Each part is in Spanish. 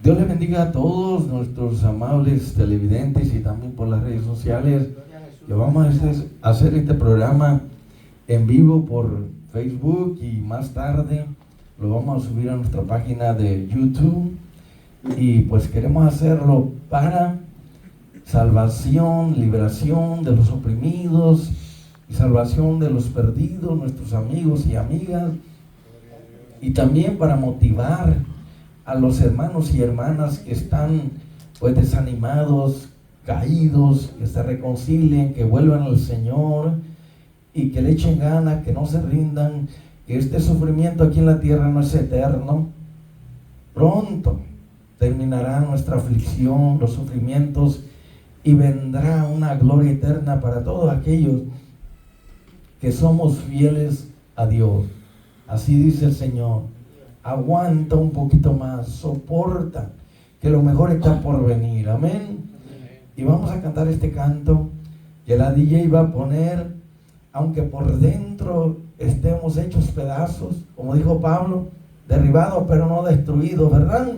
Dios les bendiga a todos nuestros amables televidentes y también por las redes sociales, que vamos a hacer este programa en vivo por Facebook y más tarde lo vamos a subir a nuestra página de YouTube, y pues queremos hacerlo para salvación, liberación de los oprimidos y salvación de los perdidos, nuestros amigos y amigas, y también para motivar a los hermanos y hermanas que están pues desanimados, caídos, que se reconcilien, que vuelvan al Señor y que le echen ganas, que no se rindan, que este sufrimiento aquí en la tierra no es eterno. Pronto terminará nuestra aflicción, los sufrimientos, y vendrá una gloria eterna para todos aquellos que somos fieles a Dios. Así dice el Señor. Aguanta un poquito más, soporta, que lo mejor está por venir. Amén. Y vamos a cantar este canto que la DJ va a poner, aunque por dentro estemos hechos pedazos, como dijo Pablo, derribados pero no destruidos, ¿verdad?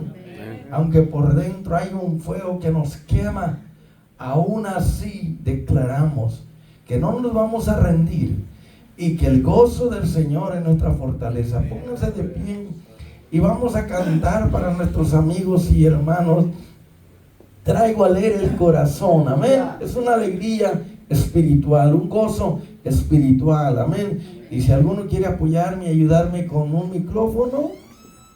Aunque por dentro hay un fuego que nos quema, aún así declaramos que no nos vamos a rendir y que el gozo del Señor es nuestra fortaleza. Pónganse de pie y vamos a cantar para nuestros amigos y hermanos. Traigo alegre el corazón, amén. Es una alegría espiritual, un gozo espiritual, amén. Y si alguno quiere apoyarme y ayudarme con un micrófono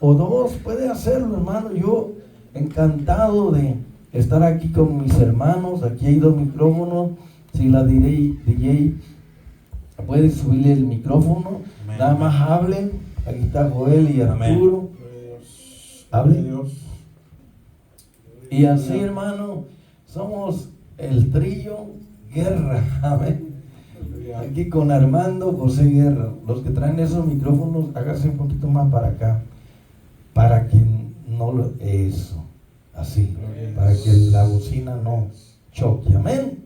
o dos, puede hacerlo, hermano. Yo encantado de estar aquí con mis hermanos. Aquí hay 2 micrófonos. Si la DJ puede subirle el micrófono, amén. Nada más hablen. Aquí está Joel y Arturo. Hablen. Y así, hermano, somos el trío Guerra, amén. Aquí con Armando, José Guerra. Los que traen esos micrófonos, háganse un poquito más para acá, para que no lo... Eso, así, para que la bocina no choque, amén.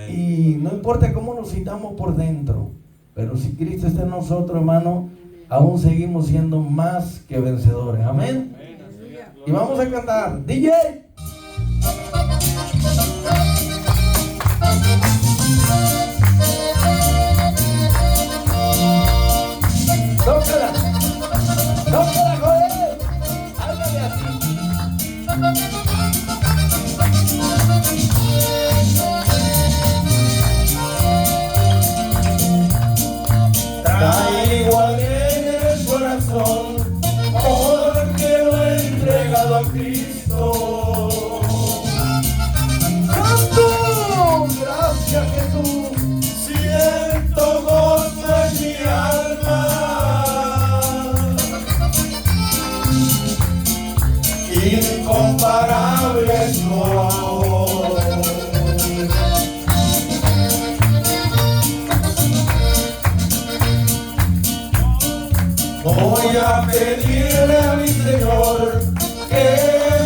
Y no importa cómo nos sintamos por dentro, pero si Cristo está en nosotros, hermano, aún seguimos siendo más que vencedores, amén. Y vamos a cantar, DJ. Tócala, Joel, háblale así. Traigo alegre el corazón, porque lo he entregado a Cristo. Canto, gracias Jesús, siento gozo en mi alma, incomparable es tu amor. Voy a pedirle a mi Señor que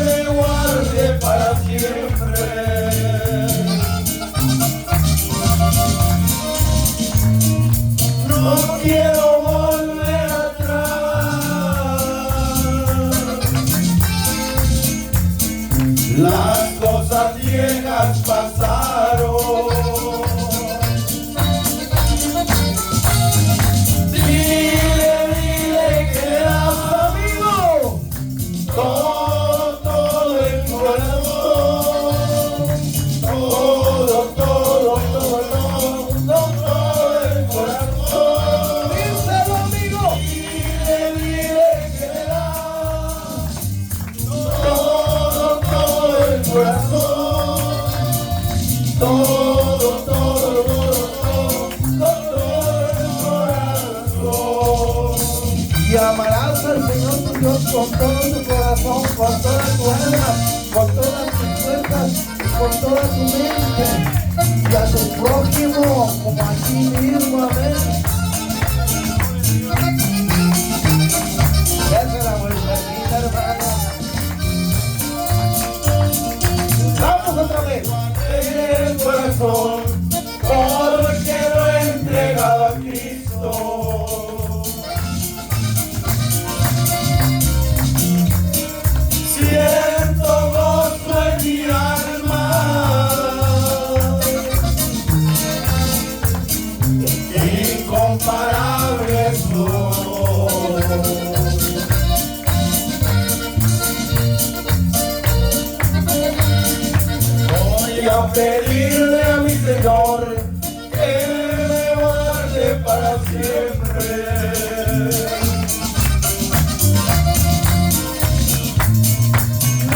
me guarde para siempre. No quiero volver atrás. Las cosas viejas pasaron. Todo el corazón, todo el corazón. Díselo, amigo. Dile que le da todo el corazón, todo el corazón. Y amarás al Señor tu Dios con todo tu corazón, con toda tu alma, con todas tus fuerzas, con toda tu mente, y a tu prójimo como a ti mismo, amén. Déjala la vueltecita, hermano. Vamos otra vez. En el corazón, porque lo he entregado a Cristo. pedirle a mi Señor que me guarde para siempre.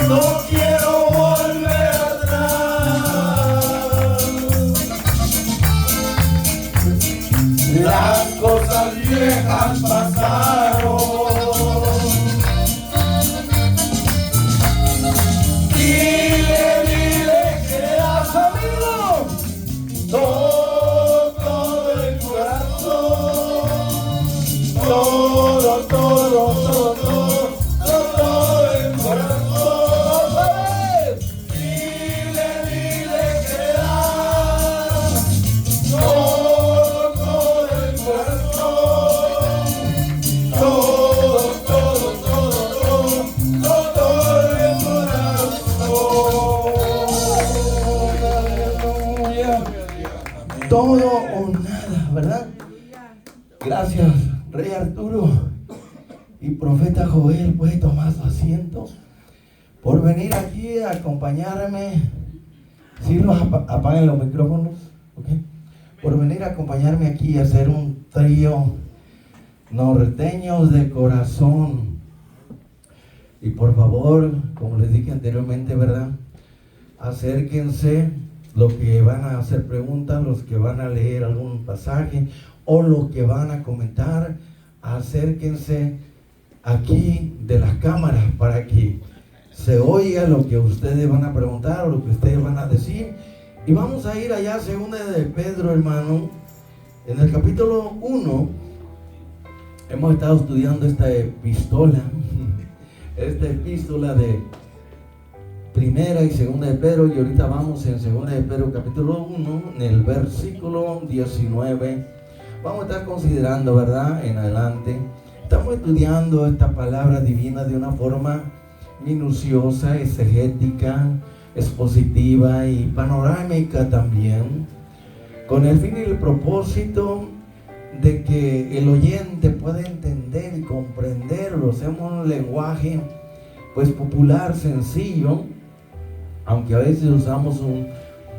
No quiero volver atrás. Las cosas viejas pasaron. Dile que has amigo. Todo el corazón. Todo el corazón. Dile que das todo el corazón. Todo el corazón. Aleluya. Todo o nada, ¿verdad? Gracias, Rey Arturo y Profeta Joel. Puede tomar su asiento por venir aquí a acompañarme. Si los apaguen los micrófonos, ¿ok? Por venir a acompañarme aquí a hacer un trío norteños de corazón. Y por favor, como les dije anteriormente, ¿verdad? Acérquense, los que van a hacer preguntas, los que van a leer algún pasaje o los que van a comentar, acérquense aquí de las cámaras para que se oiga lo que ustedes van a preguntar o lo que ustedes van a decir. Y vamos a ir allá a Segunda de Pedro, hermano, en el capítulo 1. Hemos estado estudiando esta epístola de Primera y Segunda de Pedro, y ahorita vamos en Segunda de Pedro capítulo 1, en el versículo 19. Vamos a estar considerando, ¿verdad? En adelante. Estamos estudiando esta palabra divina de una forma minuciosa, exegética, expositiva y panorámica también, con el fin y el propósito de que el oyente pueda entender y comprenderlo. Hacemos un lenguaje pues popular, sencillo, aunque a veces usamos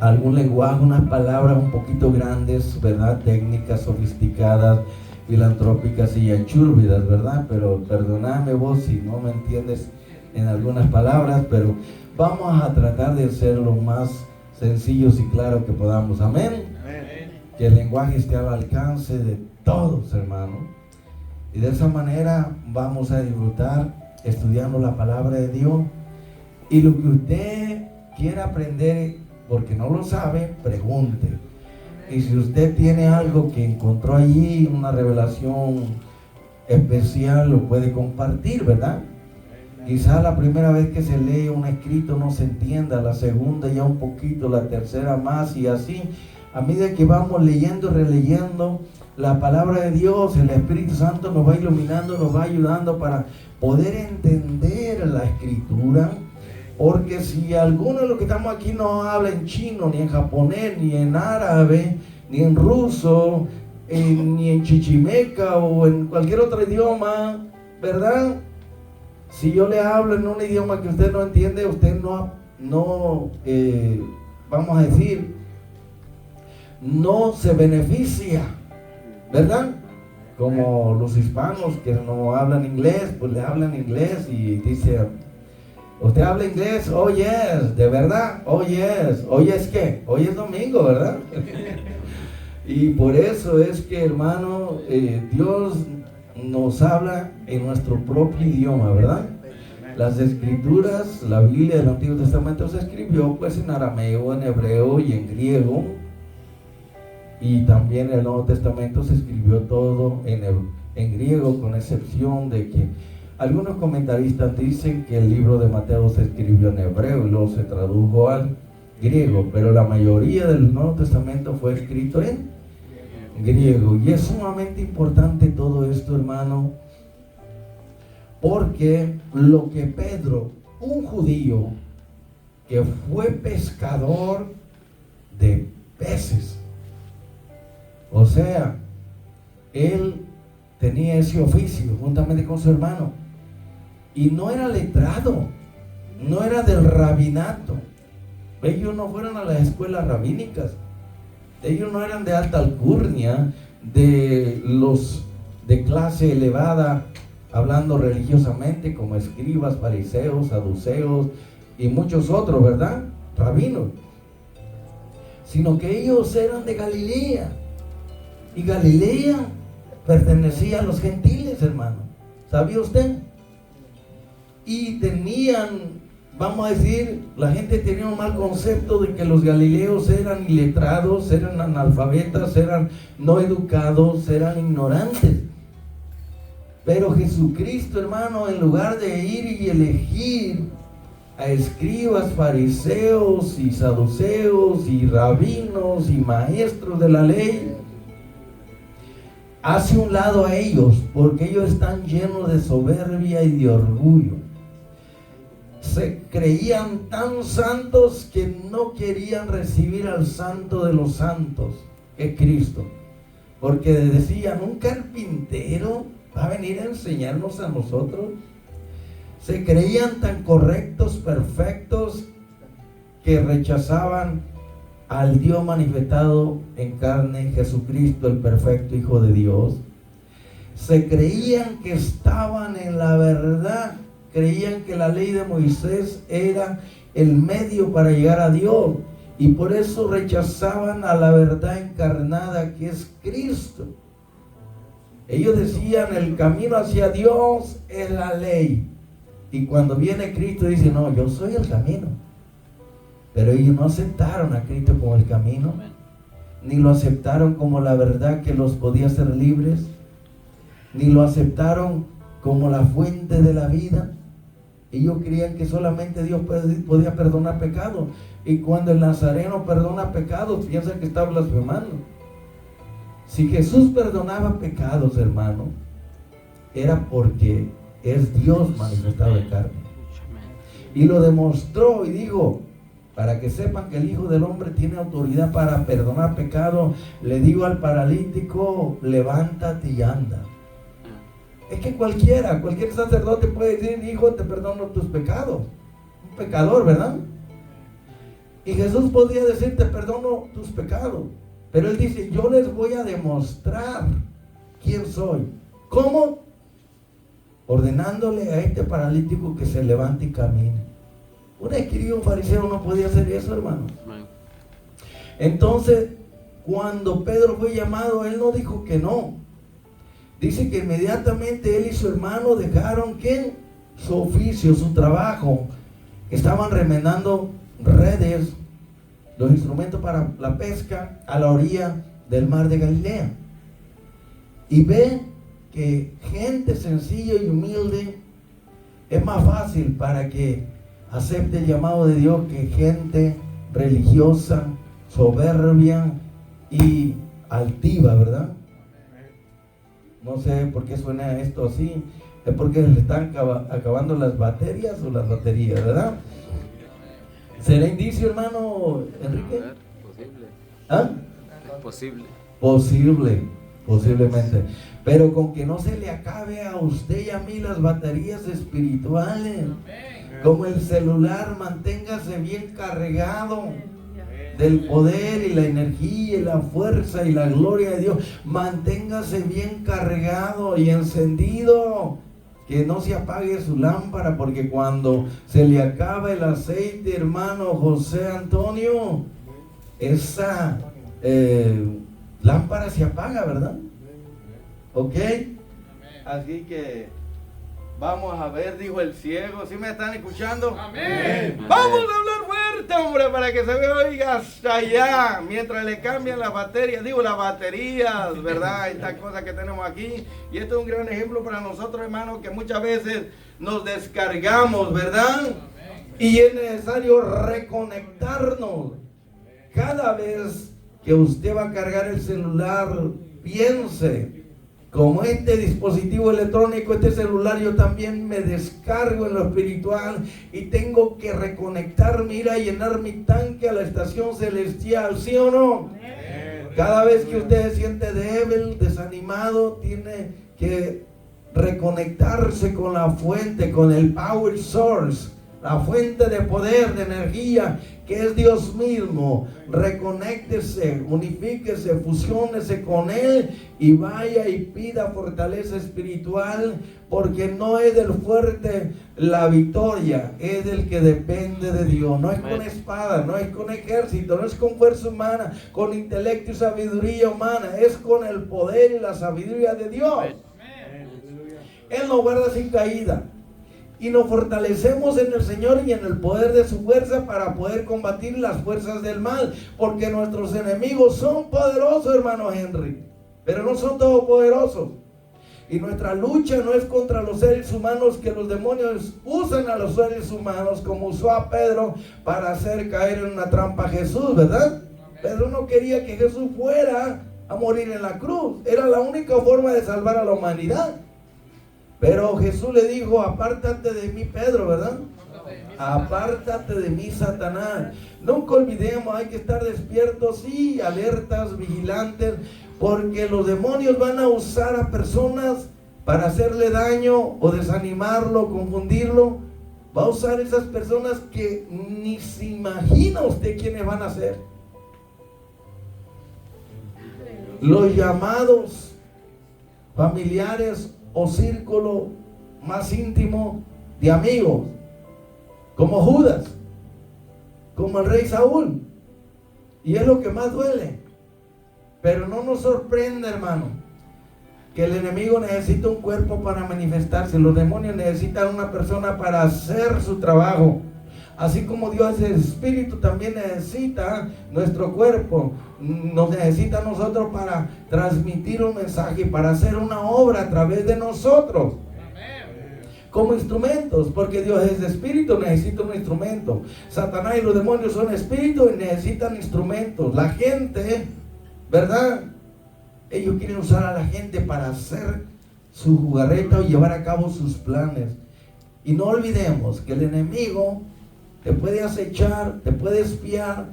algún lenguaje, unas palabras un poquito grandes, ¿verdad? Técnicas, sofisticadas, filantrópicas y achúrbidas, ¿verdad? Pero perdóname vos si no me entiendes en algunas palabras, pero vamos a tratar de ser lo más sencillos y claros que podamos. Amén. Amén. Que el lenguaje esté al alcance de todos, hermanos. Y de esa manera vamos a disfrutar estudiando la palabra de Dios. Y lo que usted quiera aprender, porque no lo sabe, pregunte. Y si usted tiene algo que encontró allí, una revelación especial, lo puede compartir, ¿verdad? Quizá la primera vez que se lee un escrito no se entienda, la segunda ya un poquito, la tercera más, y así. A medida que vamos leyendo y releyendo la palabra de Dios, el Espíritu Santo nos va iluminando, nos va ayudando para poder entender la escritura. Porque si alguno de los que estamos aquí no habla en chino, ni en japonés, ni en árabe, ni en ruso, ni en chichimeca o en cualquier otro idioma, ¿verdad? Si yo le hablo en un idioma que usted no entiende, usted vamos a decir, no se beneficia, ¿verdad? Como los hispanos que no hablan inglés, pues le hablan inglés y dice, ¿usted habla inglés? Oh yes, ¿de verdad? Oh yes. ¿Hoy es qué? Hoy es domingo, ¿verdad? Y por eso es que, hermano, Dios nos habla en nuestro propio idioma, ¿verdad? Las escrituras, la Biblia del Antiguo Testamento se escribió pues en arameo, en hebreo y en griego. Y también el Nuevo Testamento se escribió todo en griego, con excepción de que algunos comentaristas dicen que el libro de Mateo se escribió en hebreo y luego se tradujo al griego, pero la mayoría del Nuevo Testamento fue escrito en griego. Y es sumamente importante todo esto, hermano, porque lo que Pedro, un judío que fue pescador de peces, o sea, él tenía ese oficio juntamente con su hermano, y no era letrado, no era del rabinato, Ellos no fueron a las escuelas rabínicas. Ellos no eran de alta alcurnia, de los de clase elevada, hablando religiosamente, como escribas, fariseos, saduceos y muchos otros, ¿verdad? Rabinos. Sino que ellos eran de Galilea. Y Galilea pertenecía a los gentiles, hermano. ¿Sabía usted? Y tenían, vamos a decir, la gente tenía un mal concepto de que los galileos eran iletrados, eran analfabetas, eran no educados, eran ignorantes. Pero Jesucristo, hermano, en lugar de ir y elegir a escribas, fariseos y saduceos y rabinos y maestros de la ley, hace un lado a ellos, porque ellos están llenos de soberbia y de orgullo. Se creían tan santos que no querían recibir al santo de los santos, que es Cristo. Porque decían, un carpintero va a venir a enseñarnos a nosotros. Se creían tan correctos, perfectos, que rechazaban al Dios manifestado en carne, Jesucristo, el perfecto Hijo de Dios. Se creían que estaban en la verdad, creían que la ley de Moisés era el medio para llegar a Dios, y por eso rechazaban a la verdad encarnada que es Cristo. Ellos decían, el camino hacia Dios es la ley, y cuando viene Cristo dice, no, yo soy el camino. Pero ellos no aceptaron a Cristo como el camino, ni lo aceptaron como la verdad que los podía hacer libres, ni lo aceptaron como la fuente de la vida. Ellos creían que solamente Dios podía perdonar pecados, y cuando el Nazareno perdona pecados, piensan que está blasfemando. Si Jesús perdonaba pecados, hermano, era porque es Dios manifestado en carne, y lo demostró. Y digo, para que sepan que el Hijo del Hombre tiene autoridad para perdonar pecado, le digo al paralítico, levántate y anda. Es que cualquier sacerdote puede decir, hijo, te perdono tus pecados. Un pecador, ¿verdad? Y Jesús podía decir, te perdono tus pecados. Pero Él dice, yo les voy a demostrar quién soy. ¿Cómo? Ordenándole a este paralítico que se levante y camine. Un escriba, un fariseo no podía hacer eso, hermano. Entonces, cuando Pedro fue llamado, él no dijo que no. Dice que inmediatamente él y su hermano dejaron ¿qué? Su oficio, su trabajo. Estaban remendando redes, los instrumentos para la pesca, a la orilla del mar de Galilea. Y ve que gente sencilla y humilde es más fácil para que acepte el llamado de Dios que gente religiosa, soberbia y altiva, ¿verdad? No sé por qué suena esto así. Es porque le están acabando las baterías o las baterías, ¿verdad? ¿Será indicio, hermano Enrique? Posible. ¿Ah? Es posible. Posiblemente. Pero con que no se le acabe a usted y a mí las baterías espirituales. Como el celular, manténgase bien cargado del poder y la energía y la fuerza y la gloria de Dios. Manténgase bien cargado y encendido, que no se apague su lámpara, porque cuando se le acaba el aceite, hermano José Antonio, esa lámpara se apaga, ¿verdad? ¿Ok? Así que vamos a ver, dijo el ciego. ¿Sí me están escuchando? Amén. Vamos a hablar fuerte, hombre, para que se oiga hasta allá. Mientras le cambian las baterías, las baterías, ¿verdad? Estas cosas que tenemos aquí. Y esto es un gran ejemplo para nosotros, hermanos, que muchas veces nos descargamos, ¿verdad? Y es necesario reconectarnos. Cada vez que usted va a cargar el celular, piense, como este dispositivo electrónico, este celular, yo también me descargo en lo espiritual y tengo que reconectarme, ir a llenar mi tanque a la estación celestial, ¿sí o no? Cada vez que usted se siente débil, desanimado, tiene que reconectarse con la fuente, con el power source, la fuente de poder, de energía, que es Dios mismo. Reconéctese, unifíquese, fusiónese con Él y vaya y pida fortaleza espiritual, porque no es del fuerte la victoria, es del que depende de Dios. No es con espada, no es con ejército, no es con fuerza humana, con intelecto y sabiduría humana, es con el poder y la sabiduría de Dios. Él nos guarda sin caída. Y nos fortalecemos en el Señor y en el poder de su fuerza para poder combatir las fuerzas del mal. Porque nuestros enemigos son poderosos, hermano Henry, pero no son todopoderosos. Y nuestra lucha no es contra los seres humanos, que los demonios usan a los seres humanos, como usó a Pedro para hacer caer en una trampa a Jesús, ¿verdad? Pedro no quería que Jesús fuera a morir en la cruz. Era la única forma de salvar a la humanidad. Pero Jesús le dijo: apártate de mí, Pedro, ¿verdad? Apártate de mí, Satanás. Nunca olvidemos, hay que estar despiertos y alertas, vigilantes, porque los demonios van a usar a personas para hacerle daño o desanimarlo, confundirlo. Va a usar esas personas que ni se imagina usted quiénes van a ser. Los llamados familiares o círculo más íntimo de amigos, como Judas, como el rey Saúl. Y es lo que más duele. Pero no nos sorprende, hermano, que el enemigo necesita un cuerpo para manifestarse. Los demonios necesitan una persona para hacer su trabajo. Así como Dios es espíritu, también necesita nuestro cuerpo. Nos necesita a nosotros para transmitir un mensaje, para hacer una obra a través de nosotros. Como instrumentos, porque Dios es espíritu, necesita un instrumento. Satanás y los demonios son espíritus y necesitan instrumentos. La gente, ¿verdad? Ellos quieren usar a la gente para hacer su jugarreta o llevar a cabo sus planes. Y no olvidemos que el enemigo te puede acechar, te puede espiar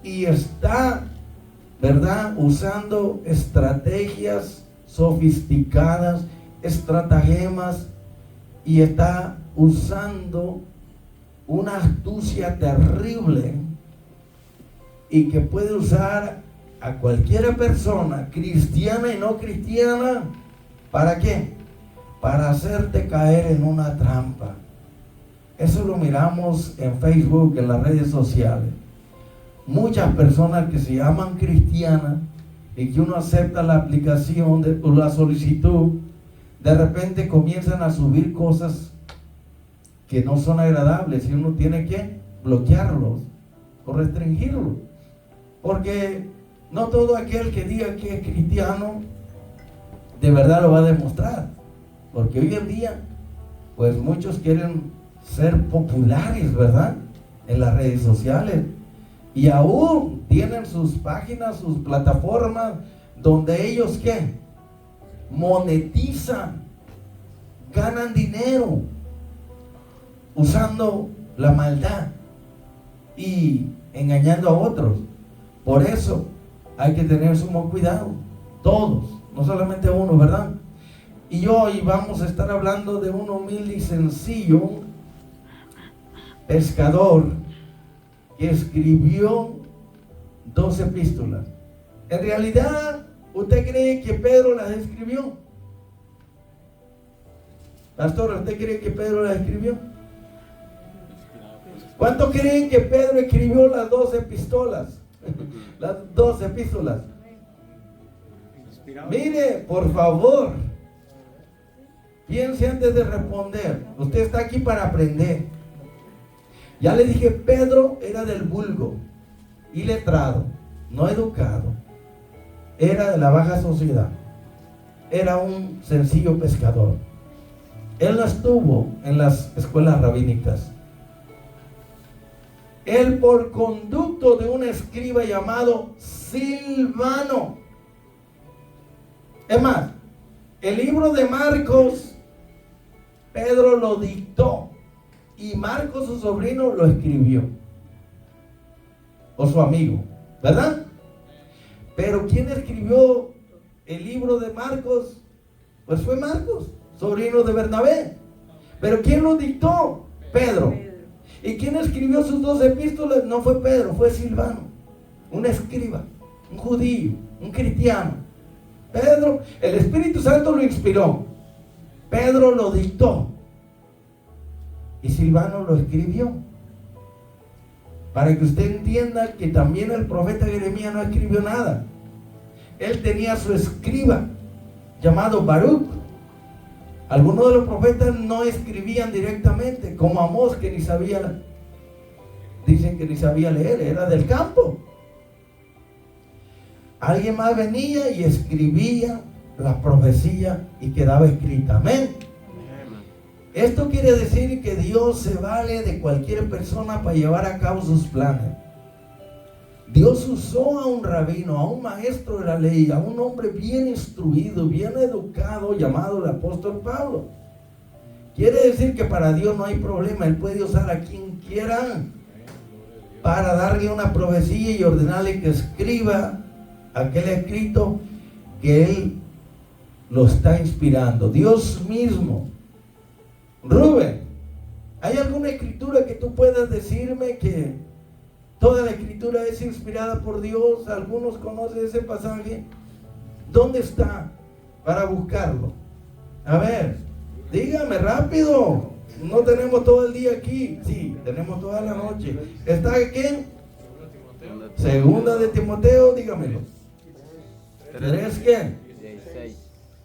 y está, ¿verdad?, usando estrategias sofisticadas, estratagemas, y está usando una astucia terrible y que puede usar a cualquier persona, cristiana y no cristiana. ¿Para qué? Para hacerte caer en una trampa. Eso lo miramos en Facebook, en las redes sociales. Muchas personas que se llaman cristianas y que uno acepta la aplicación o la solicitud, de repente comienzan a subir cosas que no son agradables y uno tiene que bloquearlos o restringirlos. Porque no todo aquel que diga que es cristiano de verdad lo va a demostrar. Porque hoy en día, pues muchos quieren ser populares, ¿verdad?, en las redes sociales, y aún tienen sus páginas, sus plataformas, donde ellos ¿qué? Monetizan, ganan dinero usando la maldad y engañando a otros. Por eso hay que tener sumo cuidado, todos, no solamente uno, ¿verdad? Y hoy vamos a estar hablando de un humilde y sencillo pescador que escribió 2 epístolas. En realidad, ¿usted cree que Pedro las escribió? Pastor, ¿usted cree que Pedro las escribió? ¿Cuántos creen que Pedro escribió las 2 epístolas? Las 2 epístolas. Mire, por favor, piense antes de responder. Usted está aquí para aprender. Ya le dije, Pedro era del vulgo, iletrado, no educado. Era de la baja sociedad. Era un sencillo pescador. Él no estuvo en las escuelas rabínicas. Él, por conducto de un escriba llamado Silvano. Es más, el libro de Marcos, Pedro lo dictó y Marcos, su sobrino, lo escribió, o su amigo, ¿verdad? Pero ¿quién escribió el libro de Marcos? Pues fue Marcos, sobrino de Bernabé. Pero ¿quién lo dictó? Pedro. ¿Y quién escribió sus 2 epístolas? No fue Pedro, fue Silvano, un escriba, un judío, un cristiano. Pedro, el Espíritu Santo lo inspiró, Pedro lo dictó y Silvano lo escribió. Para que usted entienda que también el profeta Jeremías no escribió nada. Él tenía su escriba llamado Baruch. Algunos de los profetas no escribían directamente, como Amós, que ni sabía, dicen que ni sabía leer, era del campo. Alguien más venía y escribía la profecía y quedaba escrita. Amén. Esto quiere decir que Dios se vale de cualquier persona para llevar a cabo sus planes. Dios usó a un rabino, a un maestro de la ley, a un hombre bien instruido, bien educado, llamado el apóstol Pablo. Quiere decir que para Dios no hay problema. Él puede usar a quien quiera para darle una profecía y ordenarle que escriba aquel escrito que Él lo está inspirando. Dios mismo. Rubén, ¿hay alguna escritura que tú puedas decirme que toda la escritura es inspirada por Dios? Algunos conocen ese pasaje. ¿Dónde está? Para buscarlo. A ver, dígame rápido. No tenemos todo el día aquí. Sí, tenemos toda la noche. ¿Está aquí? Segunda de Timoteo, dígamelo. ¿3 qué? 16.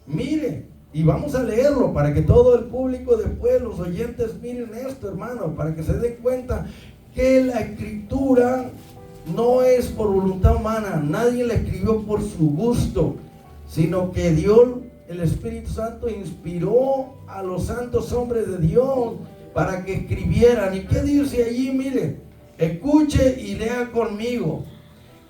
Mire, y vamos a leerlo para que todo el público después, los oyentes, miren esto, hermano, para que se den cuenta que la escritura no es por voluntad humana. Nadie la escribió por su gusto, sino que Dios, el Espíritu Santo, inspiró a los santos hombres de Dios para que escribieran. ¿Y qué dice allí? Mire, escuche y lea conmigo,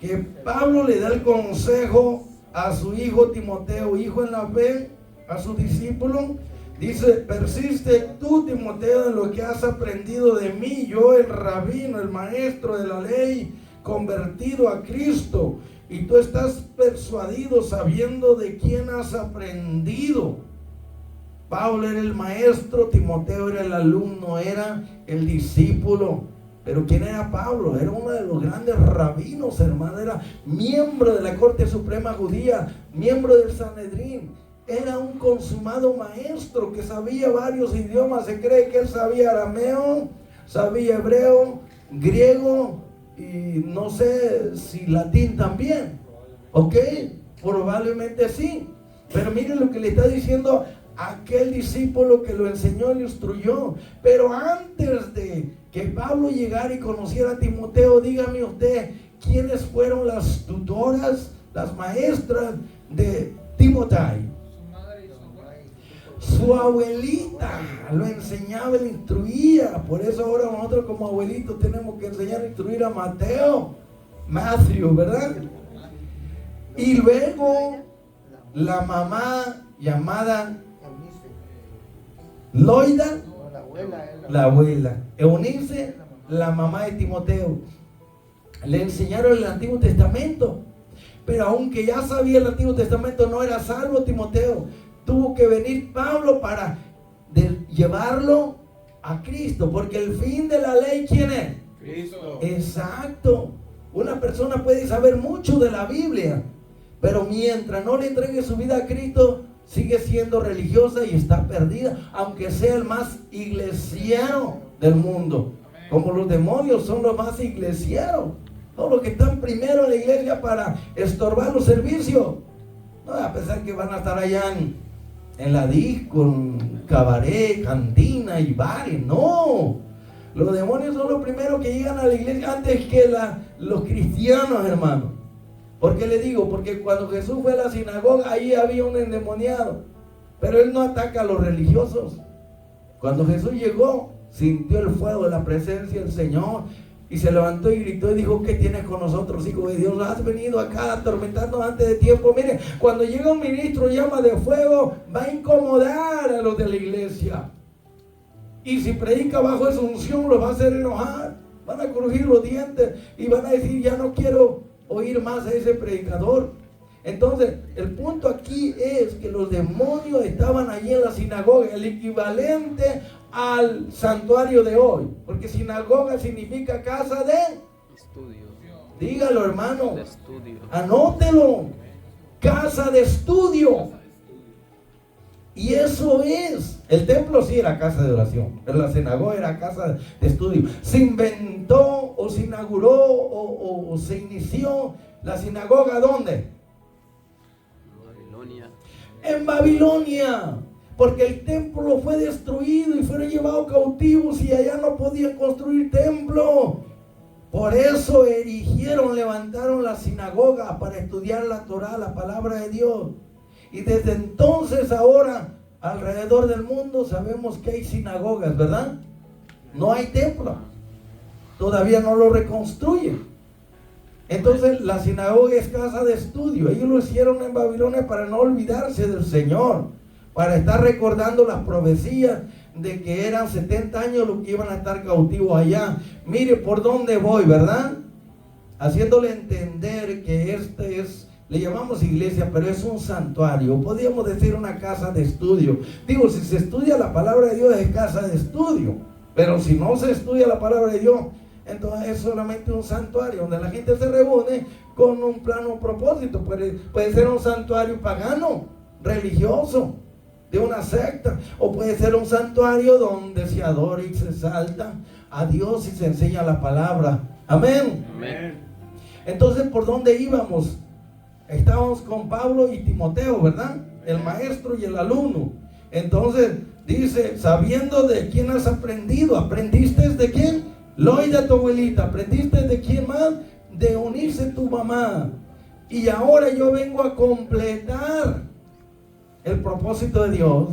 que Pablo le da el consejo a su hijo Timoteo, hijo en la fe, a su discípulo. Dice: persiste tú, Timoteo, en lo que has aprendido de mí, yo el rabino, el maestro de la ley, convertido a Cristo, y tú estás persuadido sabiendo de quién has aprendido. Pablo era el maestro, Timoteo era el alumno, era el discípulo. Pero ¿quién era Pablo? Era uno de los grandes rabinos, hermano. Era miembro de la Corte Suprema Judía, miembro del Sanedrín. Era un consumado maestro que sabía varios idiomas. Se cree que él sabía arameo, sabía hebreo, griego y no sé si latín también. ¿Ok? Probablemente sí. Pero miren lo que le está diciendo aquel discípulo que lo enseñó y lo instruyó. Pero antes de que Pablo llegara y conociera a Timoteo, dígame usted, ¿quiénes fueron las tutoras, las maestras de Timoteo? Su abuelita lo enseñaba y lo instruía. Por eso ahora nosotros como abuelitos tenemos que enseñar a instruir a Matthew, ¿verdad? Y luego la mamá llamada Loida, la abuela. Eunice, la mamá de Timoteo. Le enseñaron el Antiguo Testamento. Pero aunque ya sabía el Antiguo Testamento, no era salvo Timoteo. Tuvo que venir Pablo para llevarlo a Cristo. Porque el fin de la ley, ¿quién es? Cristo. Exacto. Una persona puede saber mucho de la Biblia, pero mientras no le entregue su vida a Cristo, sigue siendo religiosa y está perdida, aunque sea el más iglesiano del mundo. Como los demonios son los más iglesieros, todos los que están primero en la iglesia para estorbar los servicios. No, a pesar que van a estar allá en la disco, en cabaret, cantina y bares. No, los demonios son los primeros que llegan a la iglesia antes que los cristianos, hermano. ¿Por qué le digo? Porque cuando Jesús fue a la sinagoga, ahí había un endemoniado, pero él no ataca a los religiosos. Cuando Jesús llegó, sintió el fuego de la presencia del Señor y se levantó y gritó y dijo: ¿qué tienes con nosotros, hijo de Dios? Has venido acá atormentando antes de tiempo. Mire, cuando llega un ministro llama de fuego, va a incomodar a los de la iglesia, y si predica bajo esa unción los va a hacer enojar, van a crujir los dientes y van a decir: ya no quiero oír más a ese predicador. Entonces el punto aquí es que los demonios estaban allí en la sinagoga, el equivalente al santuario de hoy? Porque sinagoga significa casa de Estudio. Dígalo, hermano. De estudio. Anótelo. Casa de estudio. Y eso es. El templo sí era casa de oración, pero la sinagoga era casa de estudio. Se inventó o se inauguró o se inició la sinagoga, ¿dónde? Babilonia. En Babilonia. Porque el templo fue destruido y fueron llevados cautivos y allá no podían construir templo. Por eso levantaron la sinagoga para estudiar la Torá, la palabra de Dios. Y desde entonces ahora, alrededor del mundo sabemos que hay sinagogas, ¿verdad? No hay templo. Todavía no lo reconstruyen. Entonces la sinagoga es casa de estudio. Ellos lo hicieron en Babilonia para no olvidarse del Señor, para estar recordando las profecías de que eran 70 años los que iban a estar cautivos allá. Mire por dónde voy, ¿verdad? Haciéndole entender que este es, le llamamos iglesia, pero es un santuario. Podríamos decir una casa de estudio. Digo, si se estudia la palabra de Dios es casa de estudio. Pero si no se estudia la palabra de Dios, entonces es solamente un santuario donde la gente se reúne con un plano propósito. Puede ser un santuario pagano, religioso, de una secta, o puede ser un santuario donde se adora y se exalta a Dios y se enseña la palabra. Amén. Amén. Entonces, ¿por dónde íbamos? Estábamos con Pablo y Timoteo, ¿verdad? El maestro y el alumno. Entonces dice, sabiendo de quién has aprendido. ¿Aprendiste de quién? Loida, tu abuelita. ¿Aprendiste de quién más? De unirse tu mamá. Y ahora yo vengo a completar el propósito de Dios.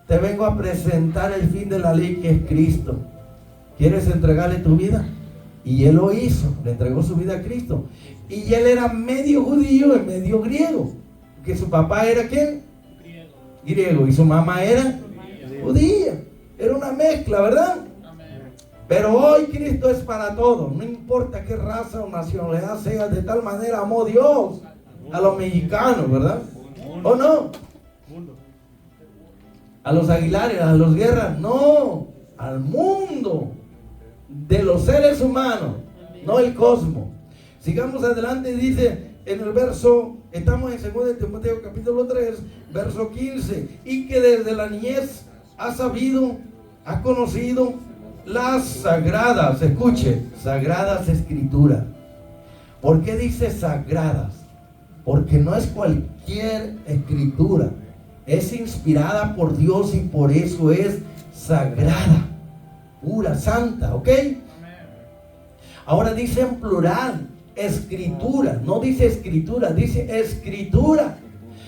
Te vengo a presentar el fin de la ley, que es Cristo. ¿Quieres entregarle tu vida? Y él lo hizo, le entregó su vida a Cristo. Y él era medio judío y medio griego. Que su papá era ¿quién? Griego. Y su mamá era judía. Era una mezcla, ¿verdad? Pero hoy Cristo es para todos. No importa qué raza o nacionalidad sea, de tal manera amó Dios a los mexicanos, ¿verdad? ¿O no? A los Aguilares, a los Guerras, no, al mundo de los seres humanos, no el cosmos. Sigamos adelante, dice en el verso, estamos en 2 Timoteo capítulo 3, verso 15, y que desde la niñez ha sabido, ha conocido las sagradas, escuche, sagradas escrituras. ¿Por qué dice sagradas? Porque no es cualquier escritura, es inspirada por Dios y por eso es sagrada, pura, santa, ¿ok? Ahora dice en plural, escritura, no dice escritura, dice escritura.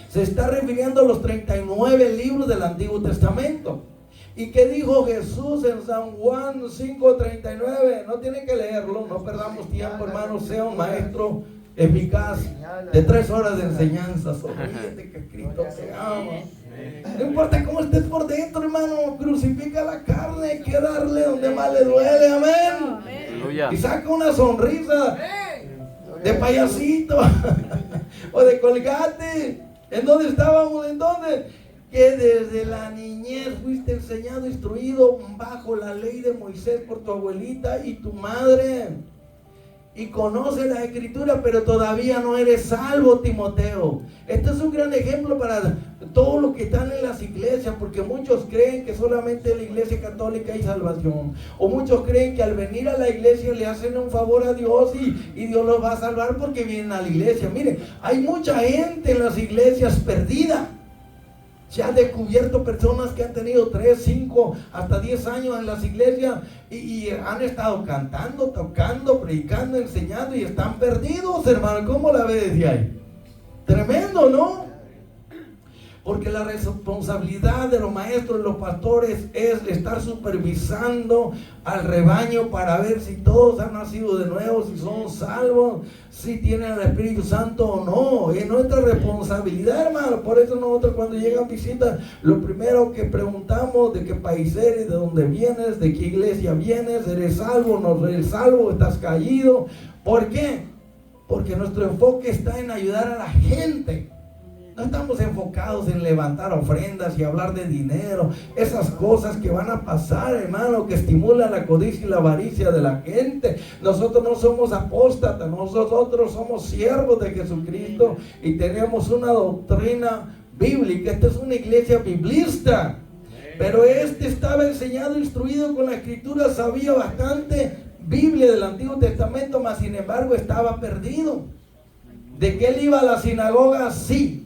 Se está refiriendo a los 39 libros del Antiguo Testamento. ¿Y qué dijo Jesús en San Juan 5:39? No tienen que leerlo, no perdamos tiempo, hermano, sea un maestro eficaz de 3 horas de enseñanza. Sonríete que Cristo te ama. No importa cómo estés por dentro, hermano, crucifica la carne, hay que darle donde más le duele, amén. Y saca una sonrisa de payasito o de colgate. ¿En dónde estábamos entonces? Que desde la niñez fuiste enseñado, instruido bajo la ley de Moisés por tu abuelita y tu madre. Y conoces la escritura, pero todavía no eres salvo, Timoteo. Este es un gran ejemplo para todos los que están en las iglesias, porque muchos creen que solamente en la iglesia católica hay salvación. O muchos creen que al venir a la iglesia le hacen un favor a Dios y Dios los va a salvar porque vienen a la iglesia. Mire, hay mucha gente en las iglesias perdida. Se han descubierto personas que han tenido 3, 5, hasta 10 años en las iglesias y han estado cantando, tocando, predicando, enseñando y están perdidos, hermano. ¿Cómo la ve desde ahí? Tremendo, ¿no? Porque la responsabilidad de los maestros y los pastores es estar supervisando al rebaño para ver si todos han nacido de nuevo, si son salvos, si tienen el Espíritu Santo o no. Es nuestra responsabilidad, hermano. Por eso nosotros cuando llegan visitas, lo primero que preguntamos, de qué país eres, de dónde vienes, de qué iglesia vienes, eres salvo, no eres salvo, estás caído. ¿Por qué? Porque nuestro enfoque está en ayudar a la gente. No estamos enfocados en levantar ofrendas y hablar de dinero, esas cosas que van a pasar, hermano, que estimulan la codicia y la avaricia de la gente. Nosotros no somos apóstatas, nosotros somos siervos de Jesucristo y tenemos una doctrina bíblica. Esta es una iglesia biblista, pero este estaba enseñado, instruido con la escritura, sabía bastante Biblia del Antiguo Testamento, mas sin embargo estaba perdido. ¿De que él iba a la sinagoga? Sí,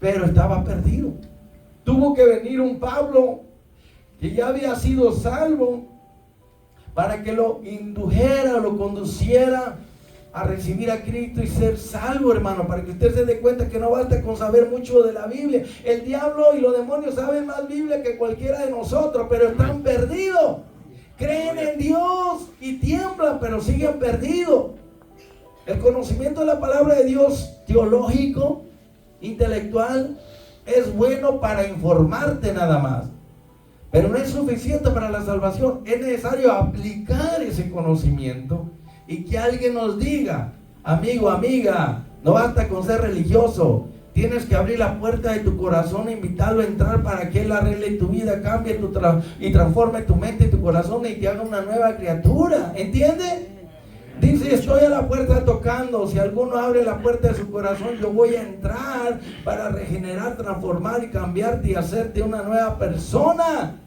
pero estaba perdido. Tuvo que venir un Pablo que ya había sido salvo para que lo indujera, lo conduciera a recibir a Cristo y ser salvo, hermano, para que usted se dé cuenta que no basta con saber mucho de la Biblia. El diablo y los demonios saben más Biblia que cualquiera de nosotros, pero están perdidos. Creen en Dios y tiemblan, pero siguen perdidos. El conocimiento de la palabra de Dios, teológico, intelectual, es bueno para informarte nada más, pero no es suficiente para la salvación. Es necesario aplicar ese conocimiento y que alguien nos diga: amigo, amiga, no basta con ser religioso, tienes que abrir la puerta de tu corazón e invitarlo a entrar para que él arregle tu vida, cambie y transforme tu mente y tu corazón y te haga una nueva criatura. ¿Entiende? Dice: estoy a la puerta tocando, si alguno abre la puerta de su corazón, yo voy a entrar para regenerar, transformar y cambiarte y hacerte una nueva persona.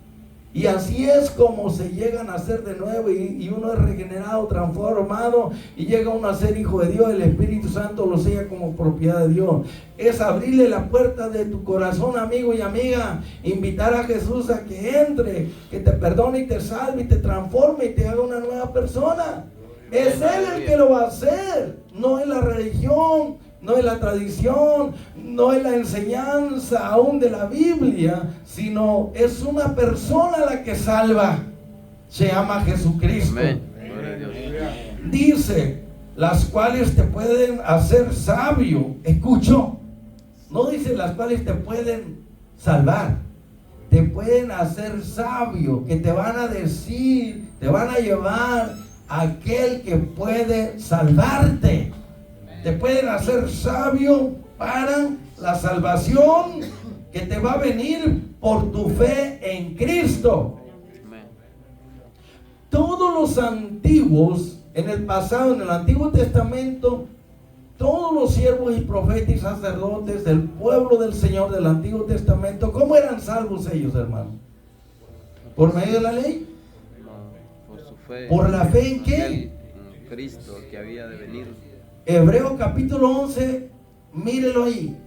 Y así es como se llegan a ser de nuevo y uno es regenerado, transformado y llega uno a ser hijo de Dios. El Espíritu Santo lo sella como propiedad de Dios. Es abrirle la puerta de tu corazón, amigo y amiga, invitar a Jesús a que entre, que te perdone y te salve y te transforme y te haga una nueva persona. Es Él el que lo va a hacer, no es la religión, no es la tradición, no es la enseñanza aún de la Biblia, sino es una persona la que salva. Se llama Jesucristo. Amén. Dice: las cuales te pueden hacer sabio. Escucho, no dice las cuales te pueden salvar, te pueden hacer sabio, que te van a decir, te van a llevar a aquel que puede salvarte. Te pueden hacer sabio para la salvación que te va a venir por tu fe en Cristo. Todos los antiguos, en el pasado, en el Antiguo Testamento, todos los siervos y profetas y sacerdotes del pueblo del Señor del Antiguo Testamento, ¿cómo eran salvos ellos, hermano? ¿Por medio de la ley? Por su fe. ¿Por la fe en qué? En Cristo que había de venir. Hebreos capítulo 11, mírelo ahí.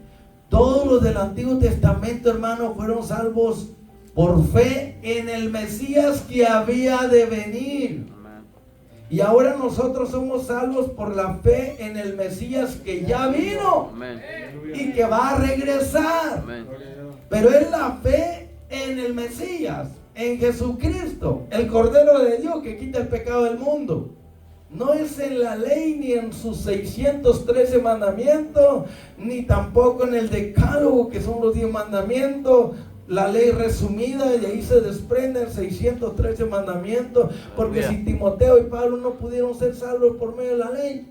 Todos los del Antiguo Testamento, hermano, fueron salvos por fe en el Mesías que había de venir. Amén. Y ahora nosotros somos salvos por la fe en el Mesías que ya vino. Amén. Y que va a regresar. Amén. Pero es la fe en el Mesías, en Jesucristo, el Cordero de Dios que quita el pecado del mundo. No es en la ley, ni en sus 613 mandamientos, ni tampoco en el decálogo, que son los 10 mandamientos, la ley resumida, y de ahí se desprenden 613 mandamientos, porque si Timoteo y Pablo no pudieron ser salvos por medio de la ley,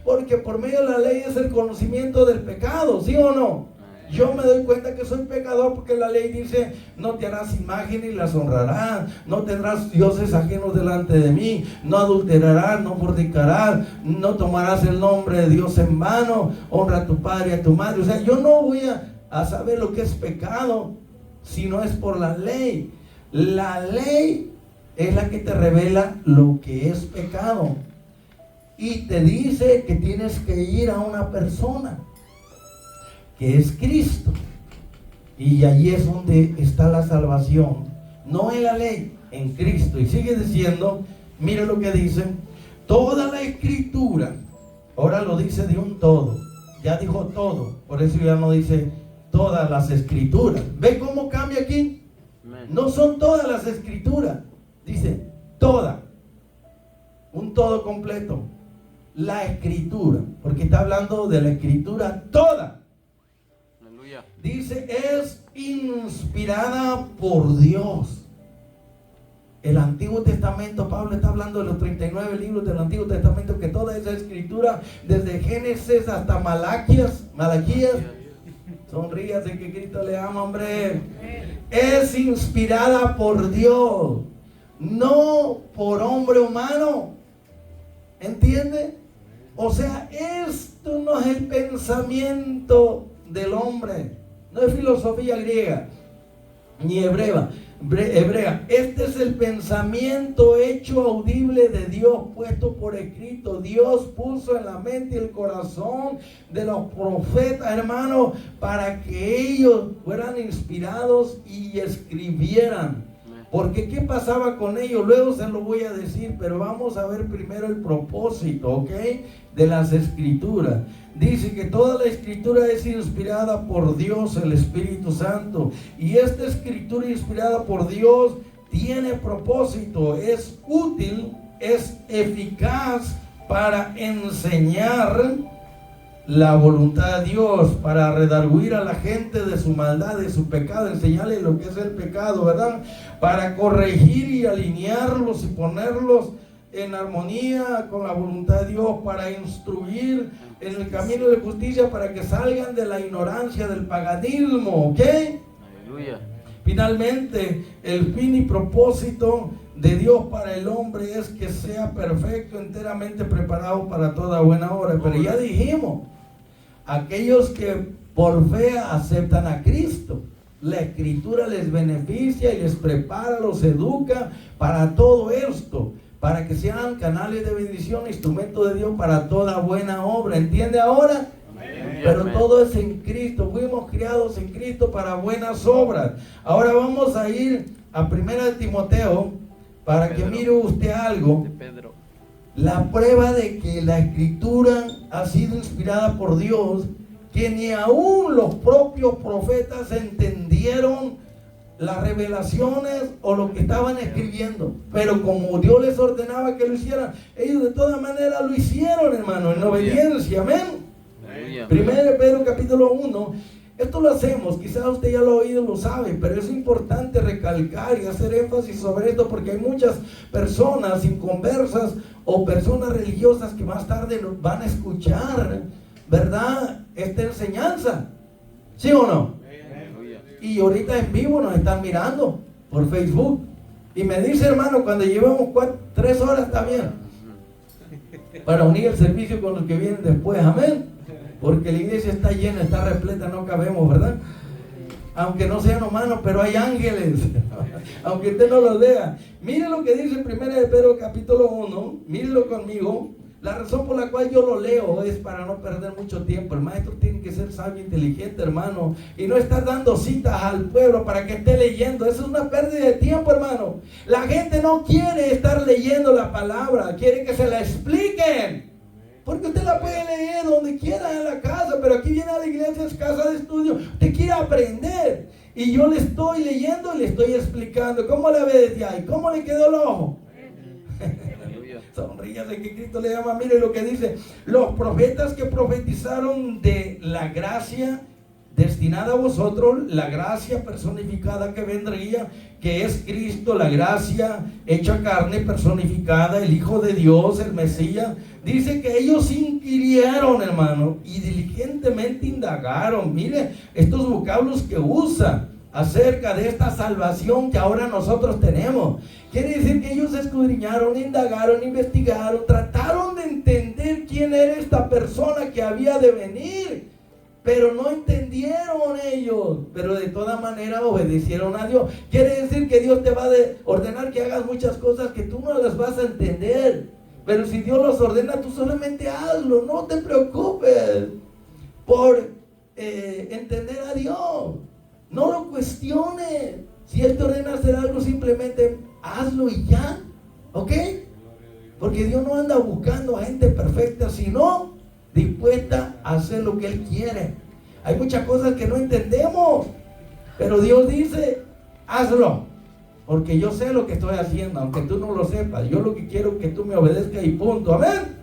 porque por medio de la ley es el conocimiento del pecado, ¿sí o no? Yo me doy cuenta que soy pecador porque la ley dice: no te harás imagen y las honrarás, no tendrás dioses ajenos delante de mí, no adulterarás, no fornicarás, no tomarás el nombre de Dios en vano, honra a tu padre y a tu madre. O sea, yo no voy a saber lo que es pecado si no es por la ley. La ley es la que te revela lo que es pecado y te dice que tienes que ir a una persona que es Cristo, y allí es donde está la salvación, no en la ley, en Cristo. Y sigue diciendo, mire lo que dice: toda la escritura, ahora lo dice de un todo, ya dijo todo, por eso ya no dice todas las escrituras. ¿Ve cómo cambia aquí? No son todas las escrituras, dice toda, un todo completo, la escritura, porque está hablando de la escritura toda. Dice: es inspirada por Dios. el Antiguo Testamento, Pablo está hablando de los 39 libros del Antiguo Testamento, que toda esa escritura, desde Génesis hasta Malaquías, sonríase que Cristo le ama, hombre, es inspirada por Dios, no por hombre humano. ¿Entiende? O sea, esto no es el pensamiento del hombre, no es filosofía griega ni hebrea. Este es el pensamiento hecho audible de Dios, puesto por escrito. Dios puso en la mente y el corazón de los profetas, hermanos, para que ellos fueran inspirados y escribieran. Porque ¿qué pasaba con ellos? Luego se lo voy a decir, pero vamos a ver primero el propósito, ¿ok? De las escrituras. Dice que toda la escritura es inspirada por Dios, el Espíritu Santo. Y esta escritura inspirada por Dios tiene propósito, es útil, es eficaz para enseñar la voluntad de Dios, para redarguir a la gente de su maldad, de su pecado, enseñarles lo que es el pecado, ¿verdad? Para corregir y alinearlos y ponerlos en armonía con la voluntad de Dios, para instruir en el camino de justicia, para que salgan de la ignorancia del paganismo, ¿ok? Aleluya. Finalmente, el fin y propósito de Dios para el hombre es que sea perfecto, enteramente preparado para toda buena obra. Pero ya dijimos, aquellos que por fe aceptan a Cristo, la escritura les beneficia y les prepara, los educa para todo esto, para que sean canales de bendición, instrumentos de Dios para toda buena obra. ¿Entiende ahora? Amén. Pero todo es en Cristo, fuimos criados en Cristo para buenas obras. Ahora vamos a ir a 1 de Timoteo para que mire usted algo. La prueba de que la escritura ha sido inspirada por Dios, que ni aún los propios profetas entendieron las revelaciones o lo que estaban escribiendo, pero como Dios les ordenaba que lo hicieran, ellos de todas maneras lo hicieron, hermano, en obediencia. Amén. Primero de Pedro capítulo 1. Esto lo hacemos, quizás usted ya lo ha oído, lo sabe, pero es importante recalcar y hacer énfasis sobre esto, porque hay muchas personas inconversas o personas religiosas que más tarde van a escuchar, ¿verdad?, esta enseñanza. ¿Sí o no? Y ahorita en vivo nos están mirando por Facebook. Y me dice, hermano, cuando llevamos 3 horas está bien, para unir el servicio con los que vienen después. Amén. Porque la iglesia está llena, está repleta, no cabemos, ¿verdad? Aunque no sean humanos, pero hay ángeles. Aunque usted no los vea. Mire lo que dice 1 de Pedro capítulo 1. Mírelo conmigo. La razón por la cual yo lo leo es para no perder mucho tiempo. El maestro tiene que ser sabio, inteligente, hermano, y no estar dando citas al pueblo para que esté leyendo. Eso es una pérdida de tiempo, hermano. La gente no quiere estar leyendo la palabra, quiere que se la expliquen. Porque usted la puede leer donde quiera en la casa, pero aquí viene a la iglesia, es casa de estudio. Usted quiere aprender. Y yo le estoy leyendo y le estoy explicando. ¿Cómo la ve desde ahí? ¿Cómo le quedó el ojo? Sonríase que Cristo le llama. Mire lo que dice: los profetas que profetizaron de la gracia destinada a vosotros, la gracia personificada que vendría, que es Cristo, la gracia hecha carne personificada, el Hijo de Dios, el Mesías. Dice que ellos inquirieron, hermano, y diligentemente indagaron. Mire estos vocablos que usa acerca de esta salvación que ahora nosotros tenemos. Quiere decir que ellos escudriñaron, indagaron, investigaron, trataron de entender quién era esta persona que había de venir, pero no entendieron ellos, pero de toda manera obedecieron a Dios. Quiere decir que Dios te va a ordenar que hagas muchas cosas que tú no las vas a entender, pero si Dios los ordena, tú solamente hazlo. No te preocupes por entender a Dios. No lo cuestiones. Si Él te ordena hacer algo, simplemente hazlo y ya. ¿Ok? Porque Dios no anda buscando a gente perfecta, sino dispuesta a hacer lo que Él quiere. Hay muchas cosas que no entendemos, pero Dios dice, hazlo, porque yo sé lo que estoy haciendo, aunque tú no lo sepas. Yo lo que quiero es que tú me obedezcas y punto. Amén.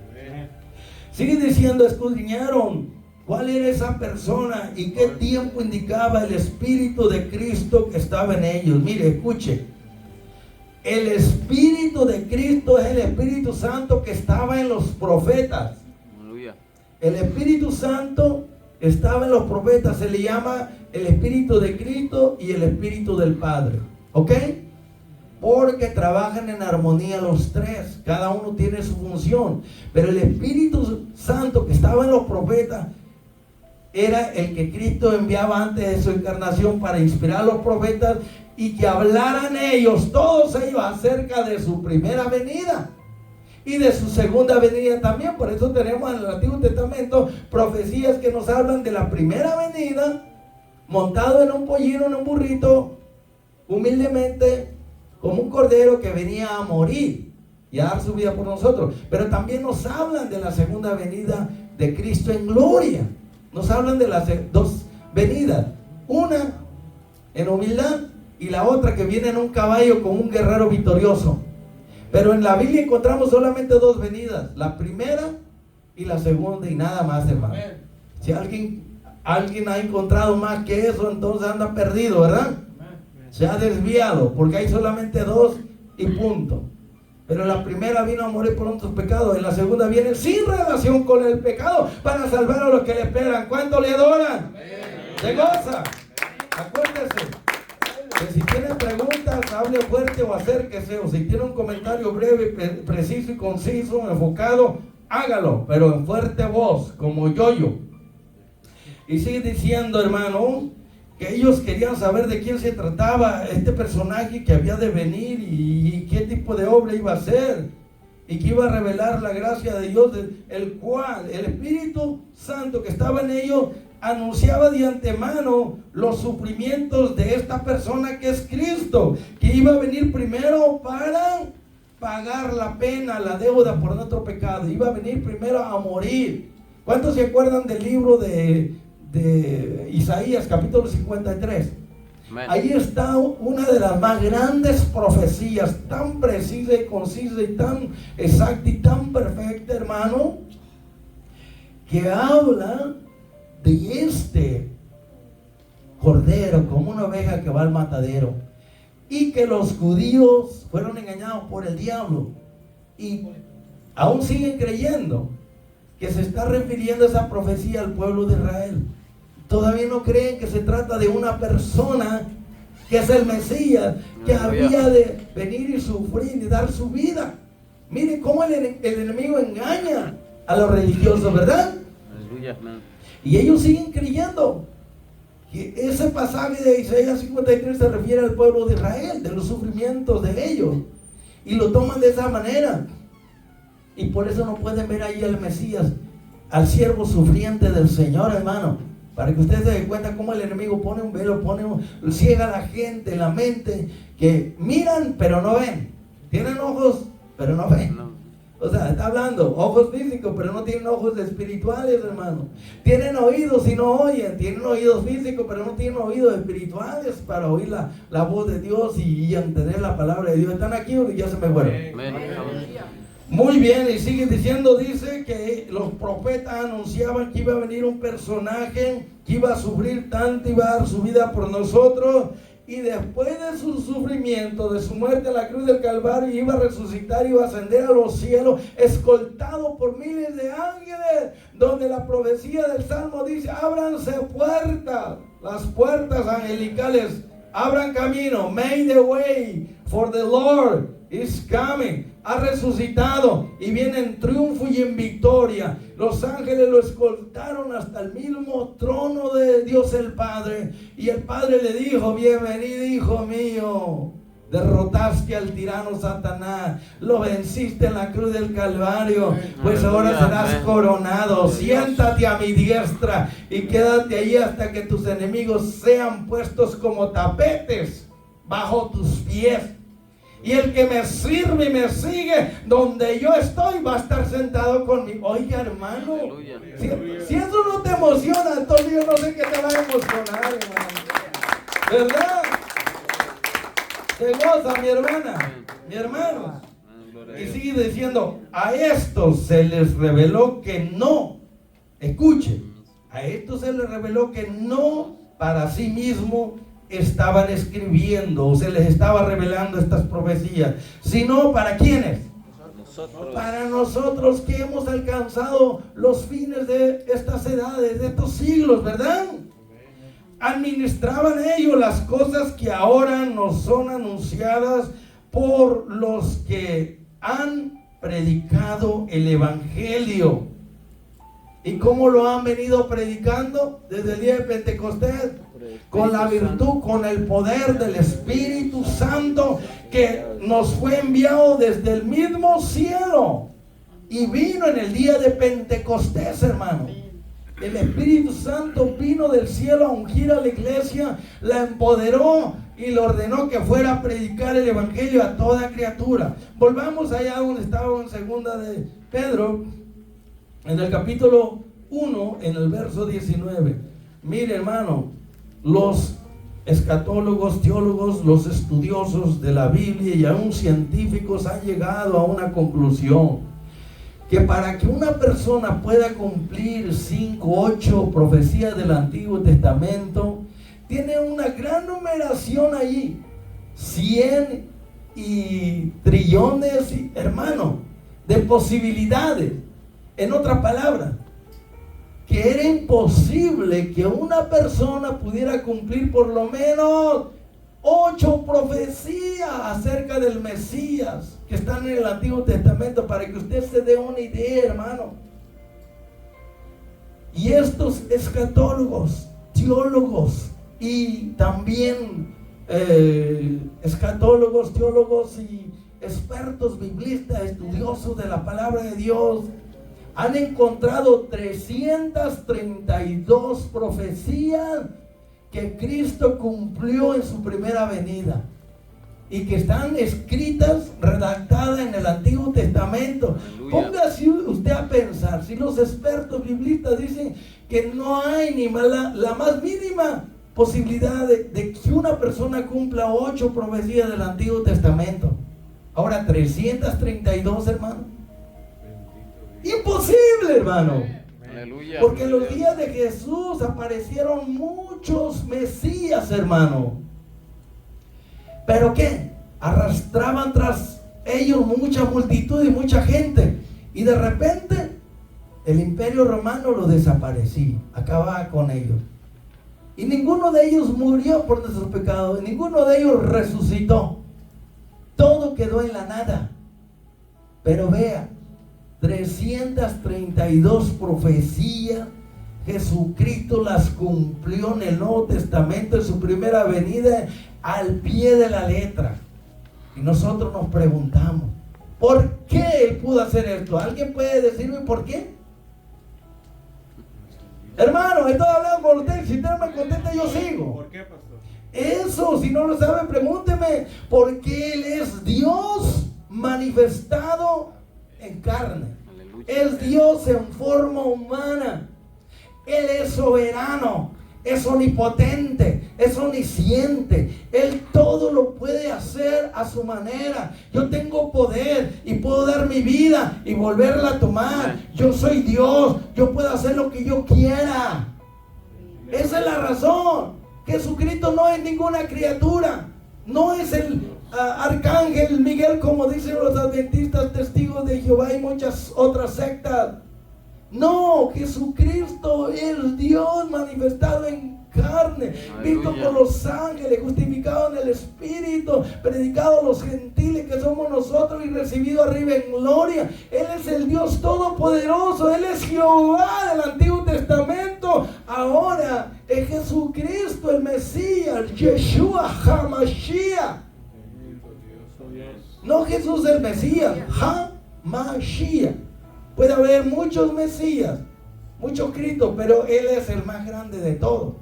Sigue diciendo, escudriñaron cuál era esa persona y qué tiempo indicaba el Espíritu de Cristo que estaba en ellos. Mire, escuche. El Espíritu de Cristo es el Espíritu Santo que estaba en los profetas. Aleluya. El Espíritu Santo estaba en los profetas. Se le llama el Espíritu de Cristo y el Espíritu del Padre. ¿Ok? Porque trabajan en armonía los tres. Cada uno tiene su función. Pero el Espíritu Santo que estaba en los profetas era el que Cristo enviaba antes de su encarnación para inspirar a los profetas y que hablaran todos ellos, acerca de su primera venida y de su segunda venida también. Por eso tenemos en el Antiguo Testamento profecías que nos hablan de la primera venida, montado en un pollino, en un burrito, humildemente, como un cordero que venía a morir y a dar su vida por nosotros. Pero también nos hablan de la segunda venida de Cristo en gloria. Nos hablan de las dos venidas, una en humildad y la otra que viene en un caballo como un guerrero victorioso. Pero en la Biblia encontramos solamente dos venidas, la primera y la segunda, y nada más, hermano. Si alguien ha encontrado más que eso, entonces anda perdido, ¿verdad? Se ha desviado, porque hay solamente dos y punto. Pero la primera vino a morir por nuestros pecados, y la segunda viene sin relación con el pecado para salvar a los que le esperan. ¿Cuánto le adoran? Se goza. Acuérdese que si tiene preguntas, hable fuerte o acérquese, o si tiene un comentario breve, preciso y conciso, enfocado, hágalo, pero en fuerte voz, como yo. Y sigue diciendo, hermano, que ellos querían saber de quién se trataba este personaje que había de venir y qué tipo de obra iba a hacer y que iba a revelar la gracia de Dios, el cual el Espíritu Santo que estaba en ellos anunciaba de antemano los sufrimientos de esta persona que es Cristo, que iba a venir primero para pagar la pena, la deuda por nuestro pecado. Iba a venir primero a morir. ¿Cuántos se acuerdan del libro de Isaías, capítulo 53? Amén. Ahí está una de las más grandes profecías, tan precisa y concisa y tan exacta y tan perfecta, hermano, que habla de este cordero como una oveja que va al matadero, y que los judíos fueron engañados por el diablo y aún siguen creyendo que se está refiriendo esa profecía al pueblo de Israel. Todavía no creen que se trata de una persona que es el Mesías, que había de venir y sufrir y dar su vida. Miren cómo el enemigo engaña a los religiosos, ¿verdad? Aleluya. Amén. Y ellos siguen creyendo que ese pasaje de Isaías 53 se refiere al pueblo de Israel, de los sufrimientos de ellos, y lo toman de esa manera. Y por eso no pueden ver ahí al Mesías, al siervo sufriente del Señor, hermano. Para que ustedes se den cuenta cómo el enemigo pone un velo, ciega a la gente, la mente, que miran pero no ven. Tienen ojos pero no ven. No. O sea, está hablando ojos físicos, pero no tienen ojos espirituales, hermano. Tienen oídos y no oyen. Tienen oídos físicos, pero no tienen oídos espirituales para oír la voz de Dios y entender la palabra de Dios. ¿Están aquí o ya se me fueron? Amén. Muy bien, y sigue diciendo, dice que los profetas anunciaban que iba a venir un personaje que iba a sufrir tanto, iba a dar su vida por nosotros, y después de su sufrimiento, de su muerte en la cruz del Calvario, iba a resucitar, iba a ascender a los cielos, escoltado por miles de ángeles, donde la profecía del Salmo dice: ábranse puertas, las puertas angelicales, abran camino, make the way, for the Lord is coming. Ha resucitado y viene en triunfo y en victoria. Los ángeles lo escoltaron hasta el mismo trono de Dios el Padre, y el Padre le dijo: bienvenido, hijo mío, derrotaste al tirano Satanás, lo venciste en la cruz del Calvario, pues ahora serás coronado. Siéntate a mi diestra y quédate allí hasta que tus enemigos sean puestos como tapetes bajo tus pies. Y el que me sirve y me sigue donde yo estoy va a estar sentado conmigo. Oiga, hermano, si eso no te emociona, entonces yo no sé qué te va a emocionar, hermano. ¿Verdad? Se goza, mi hermana, mi hermano. Y sigue diciendo: a estos se les reveló que no, escuche, a estos se les reveló que no para sí mismo estaban escribiendo o se les estaba revelando estas profecías, sino para ¿quiénes? Para nosotros que hemos alcanzado los fines de estas edades, de estos siglos, ¿verdad? Administraban ellos las cosas que ahora nos son anunciadas por los que han predicado el Evangelio. ¿Y cómo lo han venido predicando? Desde el día de Pentecostés, con la virtud, con el poder del Espíritu Santo que nos fue enviado desde el mismo cielo y vino en el día de Pentecostés, hermano. El Espíritu Santo vino del cielo a ungir a la iglesia, la empoderó y le ordenó que fuera a predicar el Evangelio a toda criatura. Volvamos allá donde estaba en segunda de Pedro, en el capítulo 1, en el verso 19. Mire, hermano, los escatólogos, teólogos, los estudiosos de la Biblia y aún científicos han llegado a una conclusión: que para que una persona pueda cumplir 5, 8 profecías del Antiguo Testamento, tiene una gran numeración ahí, 100 y trillones, hermano, de posibilidades. En otras palabras, que era imposible que una persona pudiera cumplir por lo menos 8 profecías acerca del Mesías que están en el Antiguo Testamento, para que usted se dé una idea, hermano. Y estos escatólogos, teólogos y también escatólogos, teólogos y expertos biblistas, estudiosos de la palabra de Dios, han encontrado 332 profecías que Cristo cumplió en su primera venida y que están escritas, redactadas en el Antiguo Testamento. Póngase usted a pensar, si los expertos biblistas dicen que no hay ni la más mínima posibilidad de que una persona cumpla 8 profecías del Antiguo Testamento. Ahora 332, hermano. Imposible, hermano. Aleluya. Porque en los días de Jesús aparecieron muchos Mesías, hermano. ¿Pero qué? Arrastraban tras ellos mucha multitud y mucha gente. Y de repente el Imperio Romano los desaparecía, acababa con ellos. Y ninguno de ellos murió por nuestros pecados, y ninguno de ellos resucitó. Todo quedó en la nada. Pero vea, 332 profecías, Jesucristo las cumplió en el Nuevo Testamento, en su primera venida, al pie de la letra. Y nosotros nos preguntamos, ¿por qué Él pudo hacer esto? ¿Alguien puede decirme por qué? Hermano, estoy hablando con usted. Si usted no me contesta, yo sigo. ¿Por qué, pastor? Eso, si no lo sabe, pregúnteme. Porque Él es Dios manifestado en carne. Aleluya. Es Dios en forma humana. Él es soberano, es omnipotente, es omnisciente. Él todo lo puede hacer a su manera. Yo tengo poder y puedo dar mi vida y volverla a tomar. Yo soy Dios, yo puedo hacer lo que yo quiera. Esa es la razón. Jesucristo no es ninguna criatura. No es el arcángel Miguel, como dicen los adventistas, testigos de Jehová y muchas otras sectas. No, Jesucristo es Dios manifestado en carne, visto por los ángeles, justificado en el Espíritu, predicado a los gentiles que somos nosotros y recibido arriba en gloria. Él es el Dios todopoderoso, Él es Jehová del Antiguo Testamento. Ahora es Jesucristo el Mesías, Yeshua HaMashiach. No Jesús el Mesías, HaMashiach. Puede haber muchos Mesías, muchos Cristos, pero Él es el más grande de todos.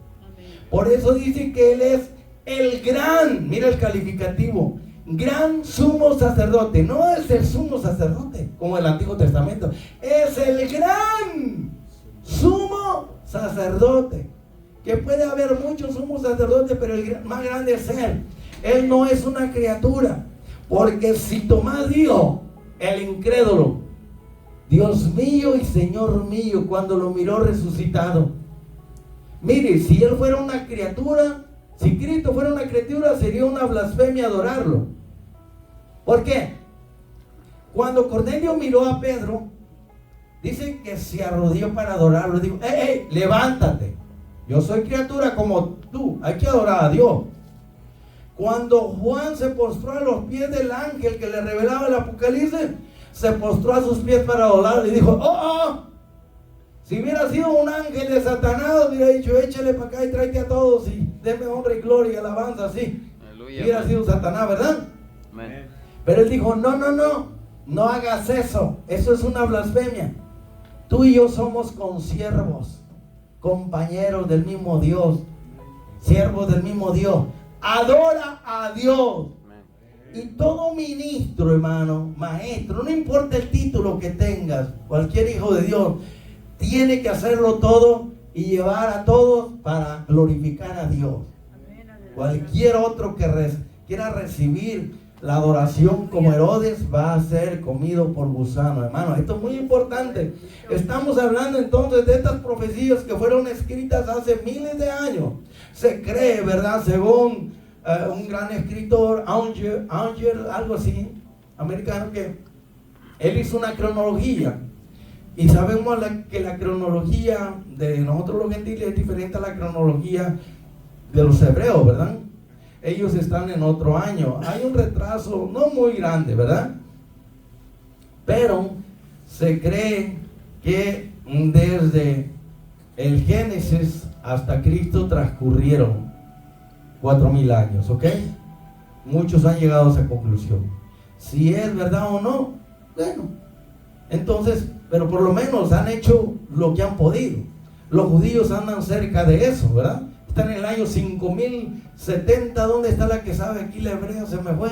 Por eso dice que Él es el gran, mira el calificativo, gran sumo sacerdote. No es el sumo sacerdote como el Antiguo Testamento, es el gran sumo sacerdote. Que puede haber muchos sumos sacerdotes, pero el más grande es Él. Él no es una criatura. Porque si Tomás dijo, el incrédulo, Dios mío y Señor mío, cuando lo miró resucitado. Mire, si Él fuera una criatura, Si Cristo fuera una criatura, sería una blasfemia adorarlo. ¿Por qué? Cuando Cornelio miró a Pedro, dice que se arrodilló para adorarlo. Dijo, ¡Ey, levántate! Yo soy criatura como tú, hay que adorar a Dios. Cuando Juan se postró a los pies del ángel que le revelaba el Apocalipsis, se postró a sus pies para adorarle y dijo, ¡Oh! Si hubiera sido un ángel de Satanás, hubiera dicho, échale para acá y tráete a todos y denme honra y gloria y alabanza así. Aleluya, Hubiera sido Satanás, ¿verdad? Amén. Pero él dijo, no hagas eso. Eso es una blasfemia. Tú y yo somos consiervos, compañeros del mismo Dios, siervos del mismo Dios. Adora a Dios. Y todo ministro, hermano, maestro, no importa el título que tengas, cualquier hijo de Dios, tiene que hacerlo todo y llevar a todos para glorificar a Dios. Cualquier otro que quiera recibir la adoración como Herodes va a ser comido por gusano, hermano. Esto es muy importante. Estamos hablando entonces de estas profecías que fueron escritas hace miles de años. Se cree, ¿verdad? Según un gran escritor, Anger, algo así, americano, que él hizo una cronología. Y sabemos que la cronología de nosotros los gentiles es diferente a la cronología de los hebreos, ¿verdad? Ellos están en otro año. Hay un retraso no muy grande, ¿verdad? Pero se cree que desde el Génesis hasta Cristo transcurrieron 4,000 años, ¿ok? Muchos han llegado a esa conclusión. Si es verdad o no, bueno, entonces, pero por lo menos han hecho lo que han podido. Los judíos andan cerca de eso, ¿verdad? Están en el año 5070. ¿Dónde está la que sabe? Aquí la hebrea se me fue,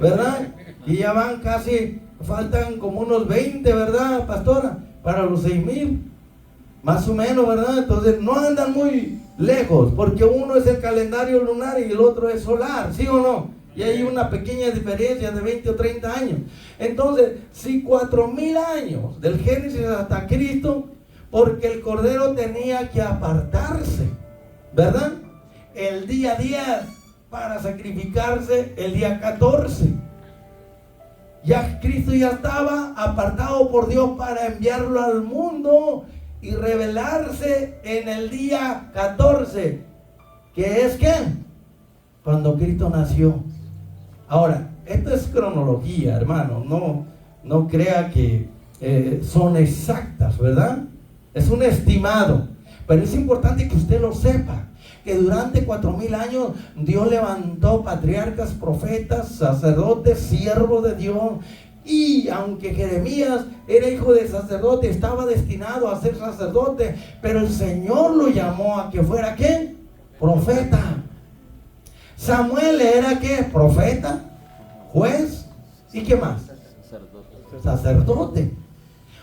¿verdad? Y ya van casi, faltan como unos 20, ¿verdad, pastora? Para los 6,000, más o menos, ¿verdad? Entonces no andan muy lejos, porque uno es el calendario lunar y el otro es solar, ¿sí o no? Y hay una pequeña diferencia de 20 o 30 años. Entonces, si 4,000 años del Génesis hasta Cristo, porque el Cordero tenía que apartarse, ¿verdad? El día 10 para sacrificarse el día 14. Ya Cristo ya estaba apartado por Dios para enviarlo al mundo y revelarse en el día 14, que es ¿qué? Cuando Cristo nació. Ahora, esto es cronología, hermano, no crea que son exactas, ¿verdad? Es un estimado, pero es importante que usted lo sepa, que durante 4,000 años Dios levantó patriarcas, profetas, sacerdotes, siervos de Dios. Y aunque Jeremías era hijo de sacerdote, estaba destinado a ser sacerdote, pero el Señor lo llamó a que fuera ¿qué? Profeta. Samuel era ¿qué? Profeta, juez y ¿qué más? Sacerdote.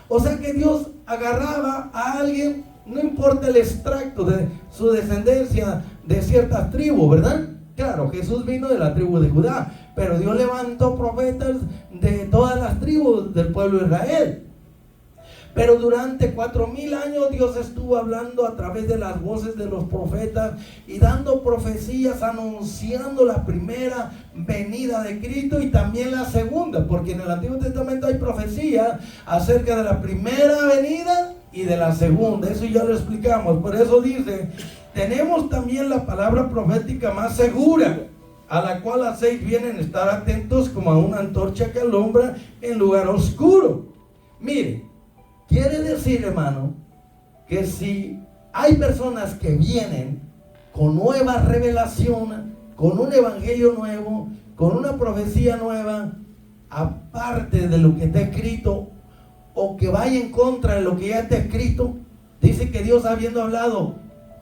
O sea que Dios agarraba a alguien, no importa el extracto de su descendencia de ciertas tribus, ¿verdad? Claro, Jesús vino de la tribu de Judá, pero Dios levantó profetas de todas las tribus del pueblo de Israel. Pero durante 4,000 años Dios estuvo hablando a través de las voces de los profetas y dando profecías, anunciando la primera venida de Cristo y también la segunda, porque en el Antiguo Testamento hay profecías acerca de la primera venida y de la segunda. Eso ya lo explicamos. Por eso dice, tenemos también la palabra profética más segura, a la cual hacéis bien en estar atentos como a una antorcha que alumbra en lugar oscuro. Mire, quiere decir, hermano, que si hay personas que vienen con nueva revelación, con un evangelio nuevo, con una profecía nueva, aparte de lo que está escrito, o que vaya en contra de lo que ya está escrito, dice que Dios, habiendo hablado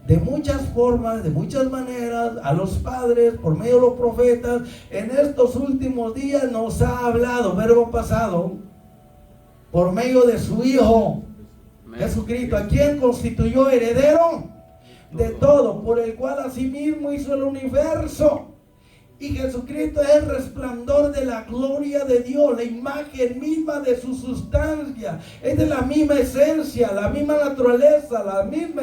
de muchas formas, de muchas maneras, a los padres, por medio de los profetas, en estos últimos días nos ha hablado, verbo pasado, por medio de su Hijo Jesucristo, a quien constituyó heredero de todo, por el cual asimismo hizo el universo. Y Jesucristo es el resplandor de la gloria de Dios, la imagen misma de su sustancia. Es de la misma esencia, la misma naturaleza, la misma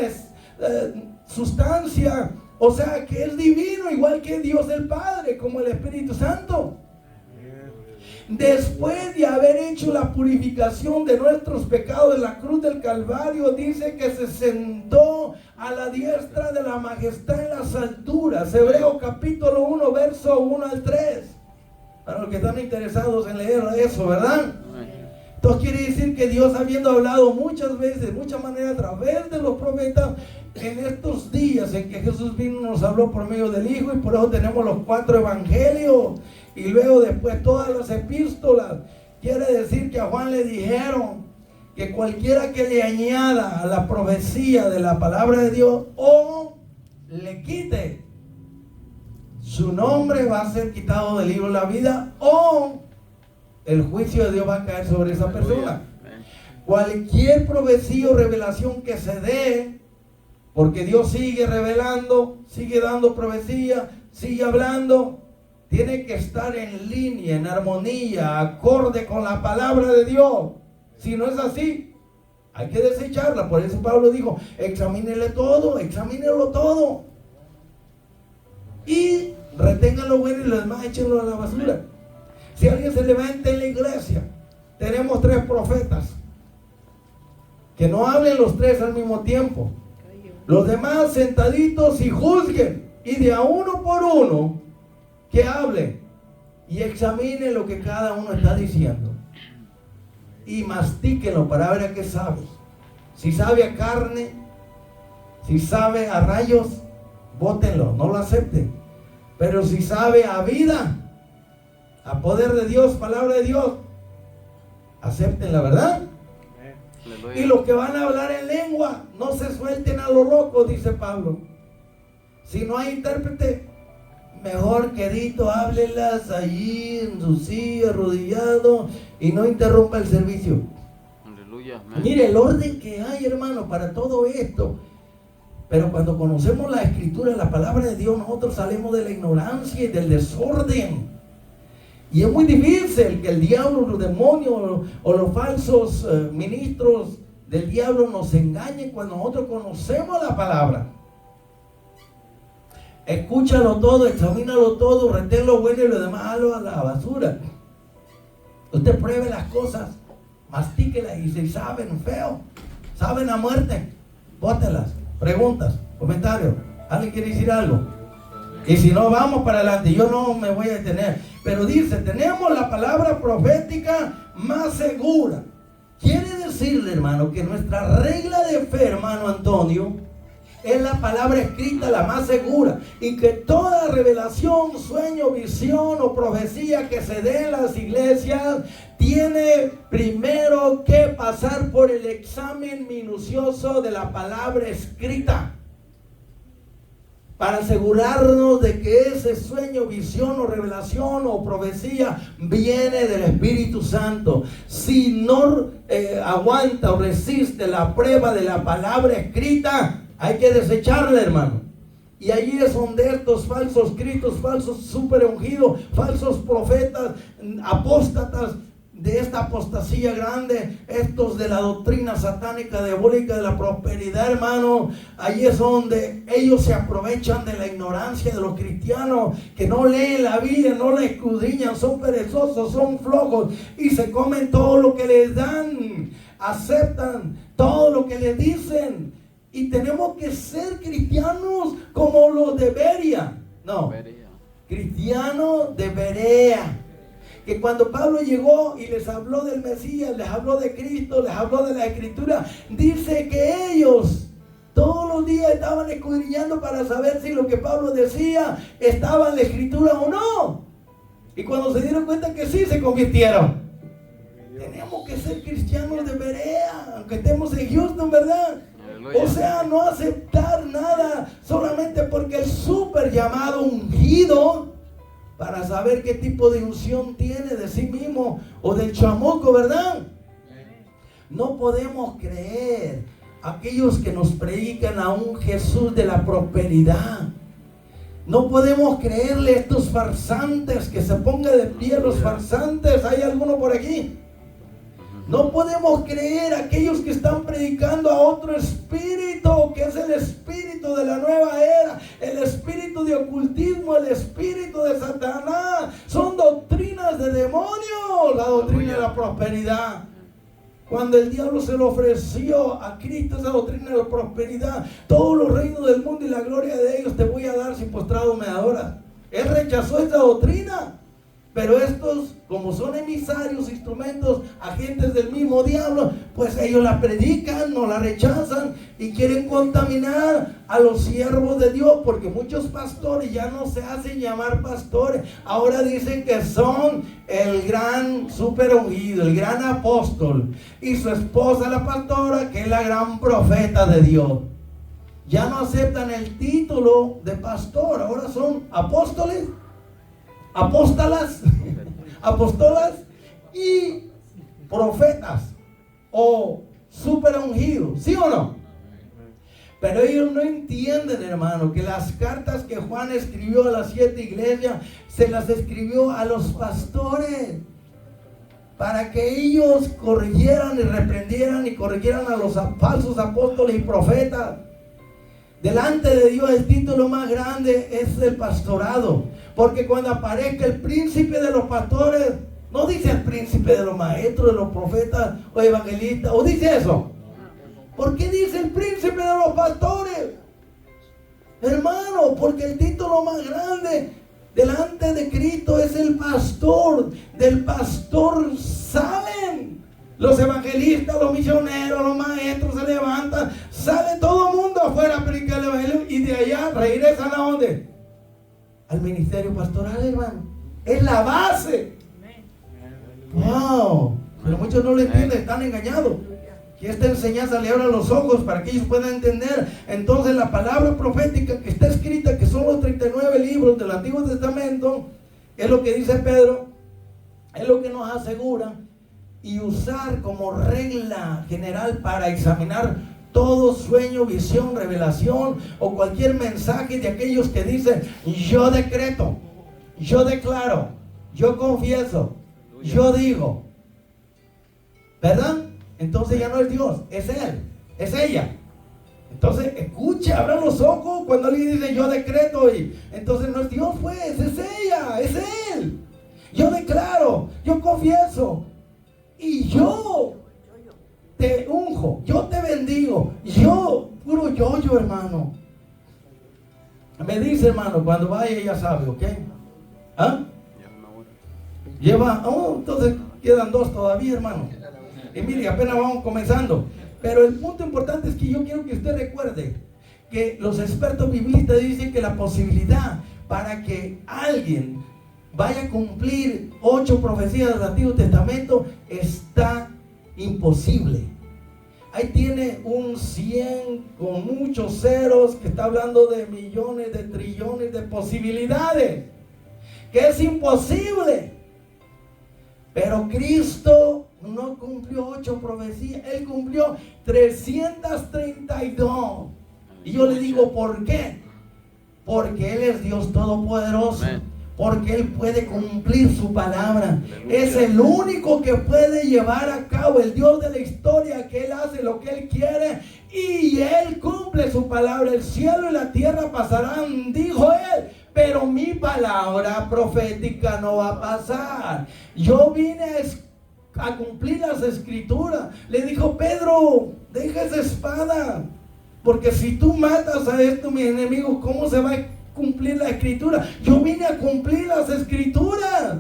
sustancia O sea que es divino, igual que Dios el Padre, como el Espíritu Santo. Después de haber hecho la purificación de nuestros pecados en la cruz del Calvario, dice que se sentó a la diestra de la majestad en las alturas. Hebreos capítulo 1, verso 1 al 3. Para los que están interesados en leer eso, ¿verdad? Entonces quiere decir que Dios, habiendo hablado muchas veces, de muchas maneras, a través de los profetas, en estos días en que Jesús vino, nos habló por medio del Hijo, y por eso tenemos los 4 evangelios, y luego después todas las epístolas. Quiere decir que a Juan le dijeron que cualquiera que le añada a la profecía de la palabra de Dios o le quite, su nombre va a ser quitado del libro de la vida, o el juicio de Dios va a caer sobre esa persona. Cualquier profecía o revelación que se dé, porque Dios sigue revelando, sigue dando profecía, sigue hablando, tiene que estar en línea, en armonía, acorde con la palabra de Dios. Si no es así, hay que desecharla. Por eso Pablo dijo, examínelo todo. Y retengan lo bueno y lo demás échenlo a la basura. Si alguien se levanta en la iglesia, tenemos 3 profetas. Que no hablen los 3 al mismo tiempo. Los demás sentaditos y juzguen. Y de a uno por uno que hable y examine lo que cada uno está diciendo. Y mastíquenlo para ver a qué sabe. Si sabe a carne, si sabe a rayos, bótenlo, no lo acepten. Pero si sabe a vida, a poder de Dios, palabra de Dios, acepten la verdad. Y los que van a hablar en lengua, no se suelten a lo loco, dice Pablo. Si no hay intérprete, mejor quedito, háblelas allí en su silla, arrodillado, y no interrumpa el servicio. Aleluya. Mire el orden que hay, hermano, para todo esto. Pero cuando conocemos la Escritura, la palabra de Dios, nosotros salimos de la ignorancia y del desorden. Y es muy difícil que el diablo, los demonios o los falsos ministros del diablo nos engañen cuando nosotros conocemos la palabra. Escúchalo todo, examínalo todo, retén lo bueno y lo demás hazlo a la basura. Usted pruebe las cosas, mastíquelas, y si saben feo, saben a muerte, bótelas. Preguntas, comentarios, ¿alguien quiere decir algo? Y si no, vamos para adelante. Yo no me voy a detener. Pero dice, tenemos la palabra profética más segura. Quiere decirle, hermano, que nuestra regla de fe, hermano Antonio, es la palabra escrita la más segura. Y que toda revelación, sueño, visión o profecía que se dé en las iglesias tiene primero que pasar por el examen minucioso de la palabra escrita, para asegurarnos de que ese sueño, visión o revelación o profecía viene del Espíritu Santo. Si no aguanta o resiste la prueba de la palabra escrita, hay que desecharla, hermano. Y allí es donde estos falsos cristos, falsos super ungidos, falsos profetas, apóstatas de esta apostasía grande, estos de la doctrina satánica, diabólica, de la prosperidad, hermano, ahí es donde ellos se aprovechan de la ignorancia de los cristianos, que no leen la Biblia, no la escudriñan, son perezosos, son flojos, y se comen todo lo que les dan, aceptan todo lo que les dicen, y tenemos que ser cristianos como los de Berea, cristianos de Berea. Que cuando Pablo llegó y les habló del Mesías, les habló de Cristo, les habló de la Escritura, dice que ellos todos los días estaban escudriñando para saber si lo que Pablo decía estaba en la Escritura o no. Y cuando se dieron cuenta que sí, se convirtieron. Tenemos que ser cristianos de Berea, aunque estemos en Houston, ¿verdad? O sea, no aceptar nada solamente porque el súper llamado ungido, para saber qué tipo de unción tiene de sí mismo o del chamuco, ¿verdad? No podemos creer aquellos que nos predican a un Jesús de la prosperidad. No podemos creerle a estos farsantes, que se pongan de pie los farsantes. ¿Hay alguno por aquí? No podemos creer aquellos que están predicando a otro espíritu, que es el espíritu de la nueva era, el espíritu de ocultismo, el espíritu de Satanás. Son doctrinas de demonios, la doctrina de la prosperidad. Cuando el diablo se lo ofreció a Cristo, esa doctrina de la prosperidad, todos los reinos del mundo y la gloria de ellos te voy a dar si postrado me adoras. Él rechazó esa doctrina. Pero estos, como son emisarios, instrumentos, agentes del mismo diablo, pues ellos la predican, no la rechazan y quieren contaminar a los siervos de Dios, porque muchos pastores ya no se hacen llamar pastores, ahora dicen que son el gran super ungido, el gran apóstol, y su esposa la pastora, que es la gran profeta de Dios. Ya no aceptan el título de pastor, ahora son apóstoles, apóstolas y profetas o super ungidos, ¿sí o no? Pero ellos no entienden, hermano, que las cartas que Juan escribió a las 7 iglesias se las escribió a los pastores para que ellos corrigieran y reprendieran y corrigieran a los falsos apóstoles y profetas. Delante de Dios el título más grande es el pastorado, porque cuando aparezca el príncipe de los pastores, no dice el príncipe de los maestros, de los profetas o evangelistas, o dice eso. ¿Por qué dice el príncipe de los pastores? Hermano, porque el título más grande delante de Cristo es el pastor. Del pastor salen los evangelistas, los misioneros, los maestros se levantan, sale todo el mundo afuera a predicar el evangelio y de allá regresan ¿a dónde? Al ministerio pastoral, hermano. Es la base. Wow. Pero muchos no lo entienden, están engañados. Que esta enseñanza le abra los ojos para que ellos puedan entender. Entonces la palabra profética que está escrita, que son los 39 libros del Antiguo Testamento, es lo que dice Pedro, es lo que nos asegura, y usar como regla general para examinar todo sueño, visión, revelación o cualquier mensaje de aquellos que dicen: yo decreto, yo declaro, yo confieso, yo digo, ¿verdad? Entonces ya no es Dios, es Él, es ella. Entonces escucha, abra los ojos cuando alguien dice yo decreto, y entonces no es Dios, pues, es ella, es Él. Yo declaro, yo confieso, y yo te unjo, yo te bendigo, yo, puro yo, hermano. Me dice, hermano, cuando vaya ya sabe, ¿ok? ¿Ah? Lleva, entonces quedan 2 todavía, hermano. Y mire, apenas vamos comenzando. Pero el punto importante es que yo quiero que usted recuerde que los expertos biblistas dicen que la posibilidad para que alguien vaya a cumplir 8 profecías del Antiguo Testamento está imposible. Ahí tiene un 100 con muchos ceros, que está hablando de millones, de trillones de posibilidades, que es imposible. Pero Cristo no cumplió 8 profecías, Él cumplió 332. Y yo le digo, ¿por qué? Porque Él es Dios Todopoderoso. Porque Él puede cumplir su palabra. Es el único que puede llevar a cabo, el Dios de la historia, que Él hace lo que Él quiere y Él cumple su palabra. El cielo y la tierra pasarán, dijo Él, pero mi palabra profética no va a pasar. Yo vine a cumplir las escrituras. Le dijo Pedro, deja esa espada, porque si tú matas a estos mis enemigos, ¿cómo se va a cumplir la escritura? Yo vine a cumplir las escrituras.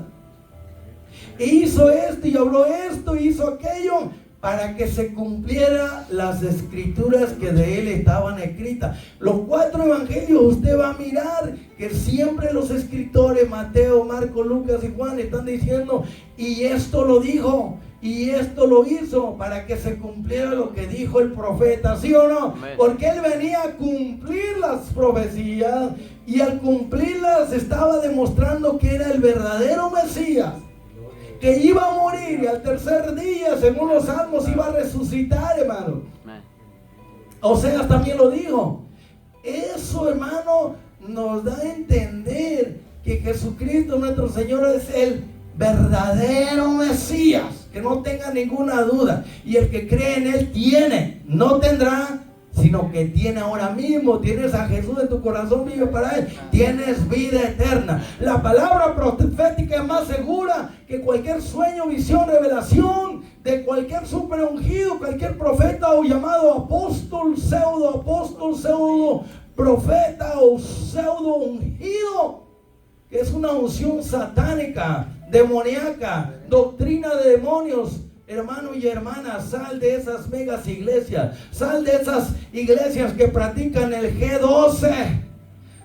E hizo esto y habló esto y hizo aquello para que se cumpliera las escrituras que de Él estaban escritas. Los 4 evangelios usted va a mirar que siempre los escritores Mateo, Marcos, Lucas y Juan están diciendo: y esto lo dijo, y esto lo hizo, para que se cumpliera lo que dijo el profeta, ¿sí o no? Amén. Porque Él venía a cumplir las profecías, y al cumplirlas estaba demostrando que era el verdadero Mesías, que iba a morir y al tercer día, según los salmos, iba a resucitar, hermano. Oseas también lo dijo. Eso, hermano, nos da a entender que Jesucristo nuestro Señor es el verdadero Mesías, que no tenga ninguna duda. Y el que cree en Él tiene, no tendrá, sino que tiene ahora mismo. Tienes a Jesús en tu corazón, vive para Él, tienes vida eterna. La palabra profética es más segura que cualquier sueño, visión, revelación de cualquier super ungido, cualquier profeta o llamado apóstol, pseudo profeta o pseudo ungido, que es una unción satánica, demoníaca, doctrina de demonios. Hermano y hermana, sal de esas megas iglesias, sal de esas iglesias que practican el G12.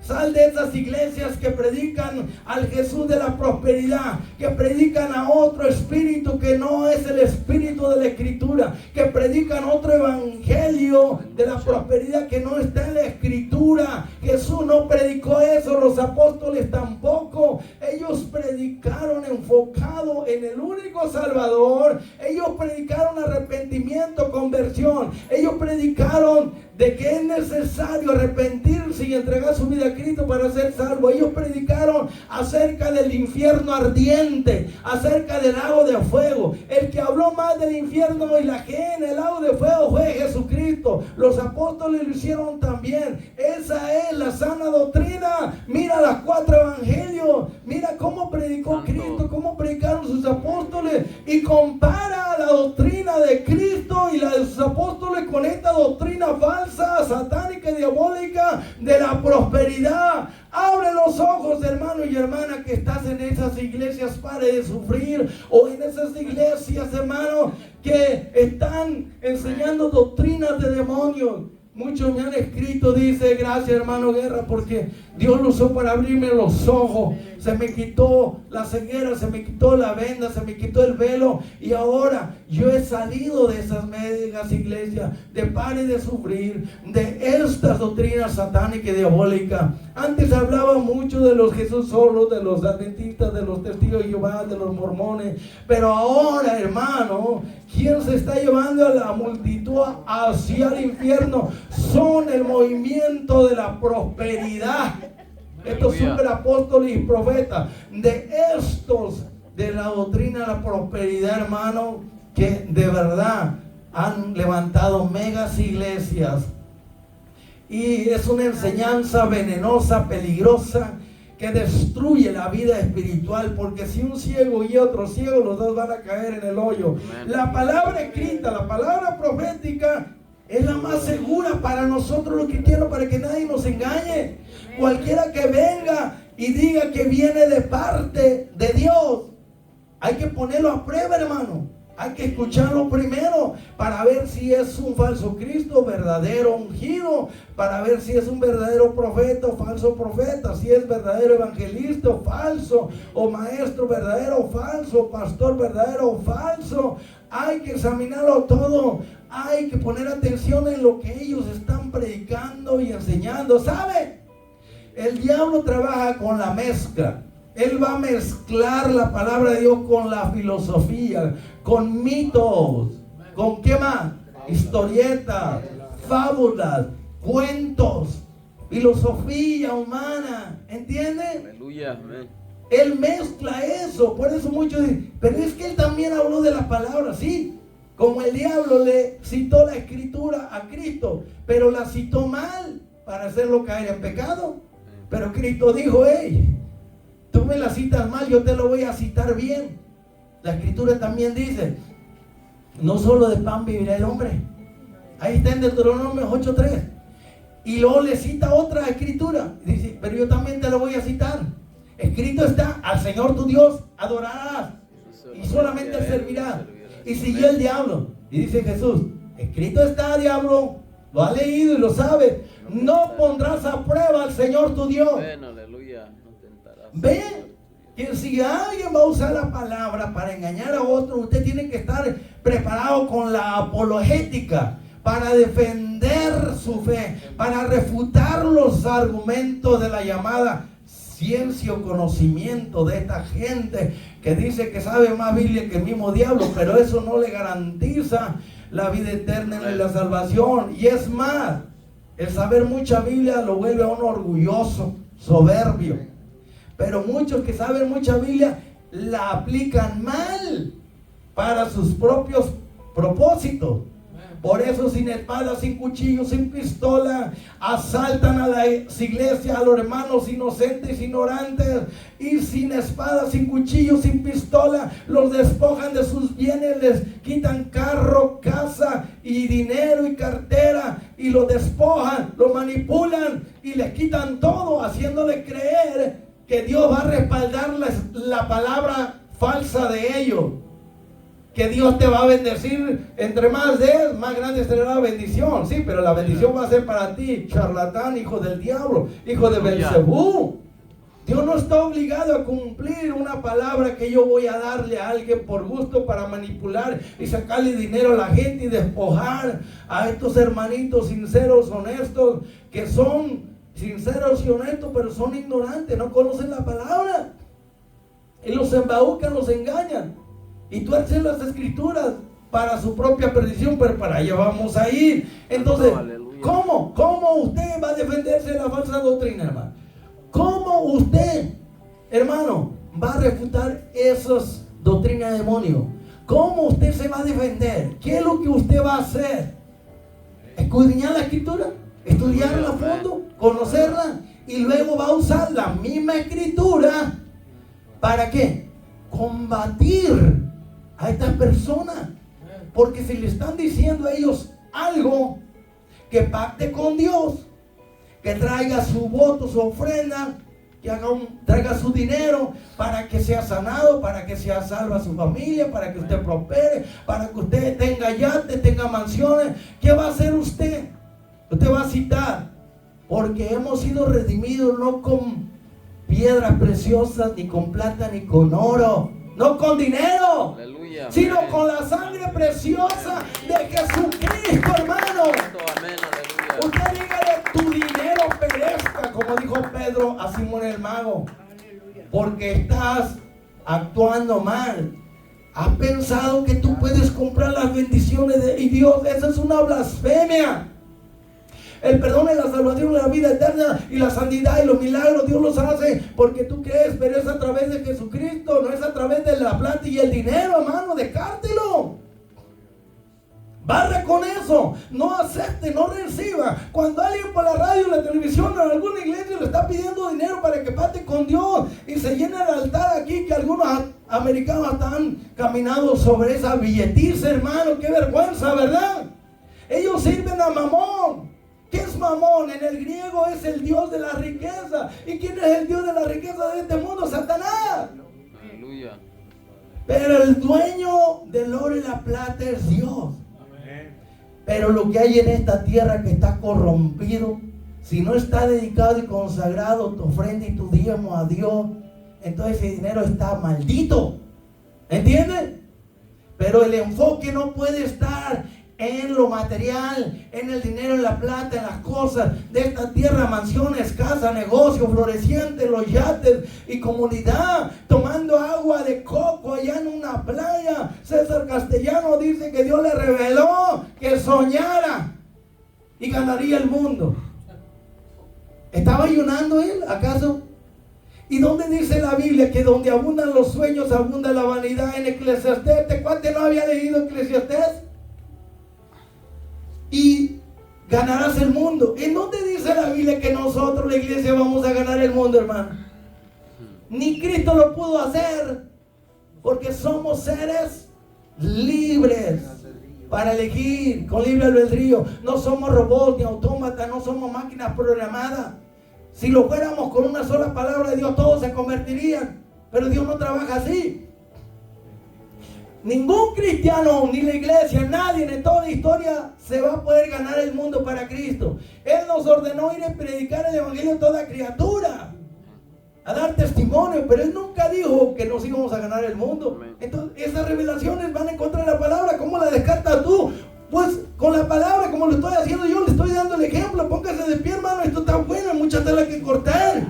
Sal de esas iglesias que predican al Jesús de la prosperidad, que predican a otro espíritu que no es el espíritu de la Escritura, que predican otro evangelio de la prosperidad que no está en la Escritura. Jesús no predicó eso, los apóstoles tampoco. Ellos predicaron enfocado en el único Salvador. Ellos predicaron arrepentimiento, conversión. Ellos predicaron de que es necesario arrepentirse y entregar su vida a Cristo para ser salvo. Ellos predicaron acerca del infierno ardiente, acerca del lago de fuego. El que habló más del infierno y la gehenna, el lago de fuego, fue Jesucristo. Los apóstoles lo hicieron también. Esa es la sana doctrina. Mira los 4 evangelios, mira cómo predicó Cristo, cómo predicaron sus apóstoles, y compara la doctrina de Cristo y la de sus apóstoles con esta doctrina falsa, satánica y diabólica de la prosperidad. Abre los ojos, hermano y hermana, que estás en esas iglesias, pare de sufrir, o en esas iglesias, hermano, que están enseñando doctrinas de demonios. Muchos me han escrito, dice, gracias hermano Guerra, porque Dios lo usó para abrirme los ojos. Se me quitó la ceguera, se me quitó la venda, se me quitó el velo, y ahora yo he salido de esas megas iglesias. De pare de sufrir de estas doctrinas satánicas y diabólicas. Antes hablaba mucho de los Jesús solos, de los adventistas, de los testigos de Jehová, de los mormones, pero ahora, hermano, ¿quién se está llevando a la multitud hacia el infierno? Son el movimiento de la prosperidad. Estos superapóstoles y profetas, de estos, de la doctrina de la prosperidad, hermano, que de verdad han levantado megas iglesias. Y es una enseñanza venenosa, peligrosa, que destruye la vida espiritual, porque si un ciego y otro ciego, los dos van a caer en el hoyo. La palabra escrita, la palabra profética, es la más segura para nosotros los cristianos, para que nadie nos engañe. Cualquiera que venga y diga que viene de parte de Dios, hay que ponerlo a prueba, hermano. Hay que escucharlo primero para ver si es un falso Cristo, verdadero ungido, para ver si es un verdadero profeta o falso profeta, si es verdadero evangelista o falso, o maestro verdadero o falso, pastor verdadero o falso. Hay que examinarlo todo. Hay que poner atención en lo que ellos están predicando y enseñando. ¿Sabe? El diablo trabaja con la mezcla. Él va a mezclar la palabra de Dios con la filosofía, con mitos, ¿con qué más? Historietas, fábulas, cuentos, filosofía humana, ¿entienden? Aleluya, amén. Él mezcla eso, por eso muchos dicen, pero es que él también habló de la palabra, sí, como el diablo le citó la escritura a Cristo, pero la citó mal para hacerlo caer en pecado. Pero Cristo dijo, hey, tú me la citas mal, yo te lo voy a citar bien. La escritura también dice, no solo de pan vivirá el hombre. Ahí está en Deuteronomio 8:3. Y luego le cita otra escritura. Dice, pero yo también te lo voy a citar. Escrito está, al Señor tu Dios adorarás y solamente servirás. Y siguió el diablo. Y dice Jesús, escrito está, diablo, lo ha leído y lo sabe. No pondrás a prueba al Señor tu Dios. Bueno, aleluya, no tentarás. Ve que si alguien va a usar la palabra para engañar a otro, usted tiene que estar preparado con la apologética para defender su fe, para refutar los argumentos de la llamada ciencia o conocimiento de esta gente que dice que sabe más Biblia que el mismo diablo, pero eso no le garantiza la vida eterna ni la salvación. Y es más, el saber mucha Biblia lo vuelve a uno orgulloso, soberbio. Pero muchos que saben mucha Biblia la aplican mal para sus propios propósitos. Por eso sin espada, sin cuchillo, sin pistola, asaltan a las iglesias, a los hermanos inocentes, ignorantes, y sin espada, sin cuchillo, sin pistola, los despojan de sus bienes, les quitan carro, casa y dinero y cartera, y los despojan, lo manipulan y les quitan todo, haciéndole creer que Dios va a respaldar la palabra falsa de ellos. Que Dios te va a bendecir, entre más des, más grande será la bendición. Sí, pero la bendición va a ser para ti, charlatán, hijo del diablo, hijo de Belcebú. Dios no está obligado a cumplir una palabra que yo voy a darle a alguien por gusto para manipular y sacarle dinero a la gente y despojar a estos hermanitos sinceros, honestos, que son sinceros y honestos, pero son ignorantes, no conocen la palabra. Y los embaucan, los engañan. Y tuercen las escrituras para su propia perdición, pero para allá vamos a ir. Entonces, ¿cómo usted va a defenderse de la falsa doctrina, hermano? ¿Cómo usted, hermano, va a refutar esas doctrinas de demonios? ¿Cómo usted se va a defender? ¿Qué es lo que usted va a hacer? ¿Escudriñar la escritura? ¿Estudiarla a fondo? ¿Conocerla? Y luego va a usar la misma escritura. ¿Para qué? Combatir a estas personas, porque si le están diciendo a ellos algo, que pacte con Dios, que traiga su voto, su ofrenda, que traiga su dinero para que sea sanado, para que sea salva su familia, para que usted prospere, para que usted tenga yates, tenga mansiones. ¿Qué va a hacer usted? Usted va a citar, porque hemos sido redimidos no con piedras preciosas, ni con plata, ni con oro, no con dinero. Aleluya, sino amén, con la sangre preciosa de Jesucristo, hermano. Amén, aleluya. Usted dígale, tu dinero perezca, como dijo Pedro a Simón el mago, porque estás actuando mal. ¿Has pensado que tú puedes comprar las bendiciones de Dios? Esa es una blasfemia. El perdón y la salvación, la vida eterna y la santidad y los milagros Dios los hace porque tú crees, pero es a través de Jesucristo, no es a través de la plata y el dinero, hermano. Descártelo. Barra con eso. No acepte, no reciba. Cuando alguien por la radio, la televisión o en alguna iglesia le está pidiendo dinero para que pacte con Dios y se llena el altar aquí, que algunos americanos están caminando sobre esa billetiza, hermano. Qué vergüenza, ¿verdad? Ellos sirven a Mamón. ¿Qué es Mamón? En el griego es el Dios de la riqueza. ¿Y quién es el Dios de la riqueza de este mundo? Satanás. Aleluya. Pero el dueño del oro y la plata es Dios. Amén. Pero lo que hay en esta tierra que está corrompido, si no está dedicado y consagrado tu ofrenda y tu diezmo a Dios, entonces ese dinero está maldito. ¿Entiendes? Pero el enfoque no puede estar en lo material, en el dinero, en la plata, en las cosas de esta tierra, mansiones, casas, negocios florecientes, los yates y comunidad, tomando agua de coco allá en una playa. César Castellano dice que Dios le reveló que soñara y ganaría el mundo. ¿Estaba ayunando él, acaso? ¿Y dónde dice la Biblia que donde abundan los sueños abunda la vanidad? En Eclesiastés. ¿Este cuate no había leído Eclesiastés? Y ganarás el mundo. ¿En dónde dice la Biblia que nosotros, la iglesia, vamos a ganar el mundo, hermano? Ni Cristo lo pudo hacer, porque somos seres libres para elegir, con libre albedrío. No somos robots ni autómatas, no somos máquinas programadas. Si lo fuéramos, con una sola palabra de Dios todos se convertirían, pero Dios no trabaja así. Ningún cristiano, ni la iglesia, nadie en toda la historia se va a poder ganar el mundo para Cristo. Él nos ordenó ir a predicar el evangelio a toda criatura, a dar testimonio, pero Él nunca dijo que nos íbamos a ganar el mundo. Entonces esas revelaciones van en contra de la palabra. ¿Cómo la descartas tú? Pues con la palabra, como lo estoy haciendo yo, le estoy dando el ejemplo. Póngase de pie, hermano, esto está bueno, hay mucha tela que cortar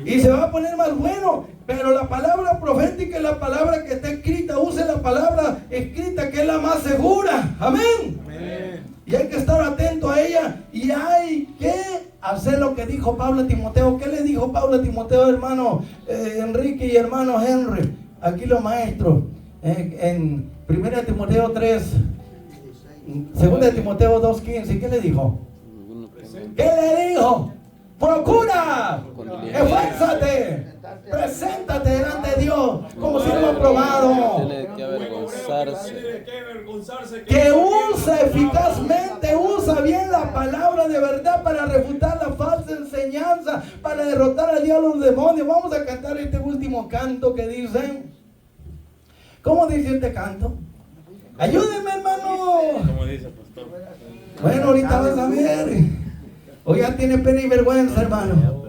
y se va a poner más bueno. Pero la palabra profética es la palabra que está escrita. Use la palabra escrita, que es la más segura. Amén. Amén. Y hay que estar atento a ella. Y hay que hacer lo que dijo Pablo a Timoteo. ¿Qué le dijo Pablo a Timoteo, hermano Enrique y hermano Henry? Aquí los maestros, en 1 Timoteo 3, 2 Timoteo 2:15, ¿qué le dijo? ¿Qué le dijo? Procura, esfuérzate, preséntate delante de Dios como siervo aprobado, que use eficazmente, usa bien la palabra de verdad para refutar la falsa enseñanza, para derrotar al diablo y los demonios. Vamos a cantar este último canto que dice, ¿cómo dice este canto? Ayúdenme, hermano. ¿Cómo dice, pastor? Bueno, ahorita vas a ver. Hoy ya tiene pena y vergüenza, hermano.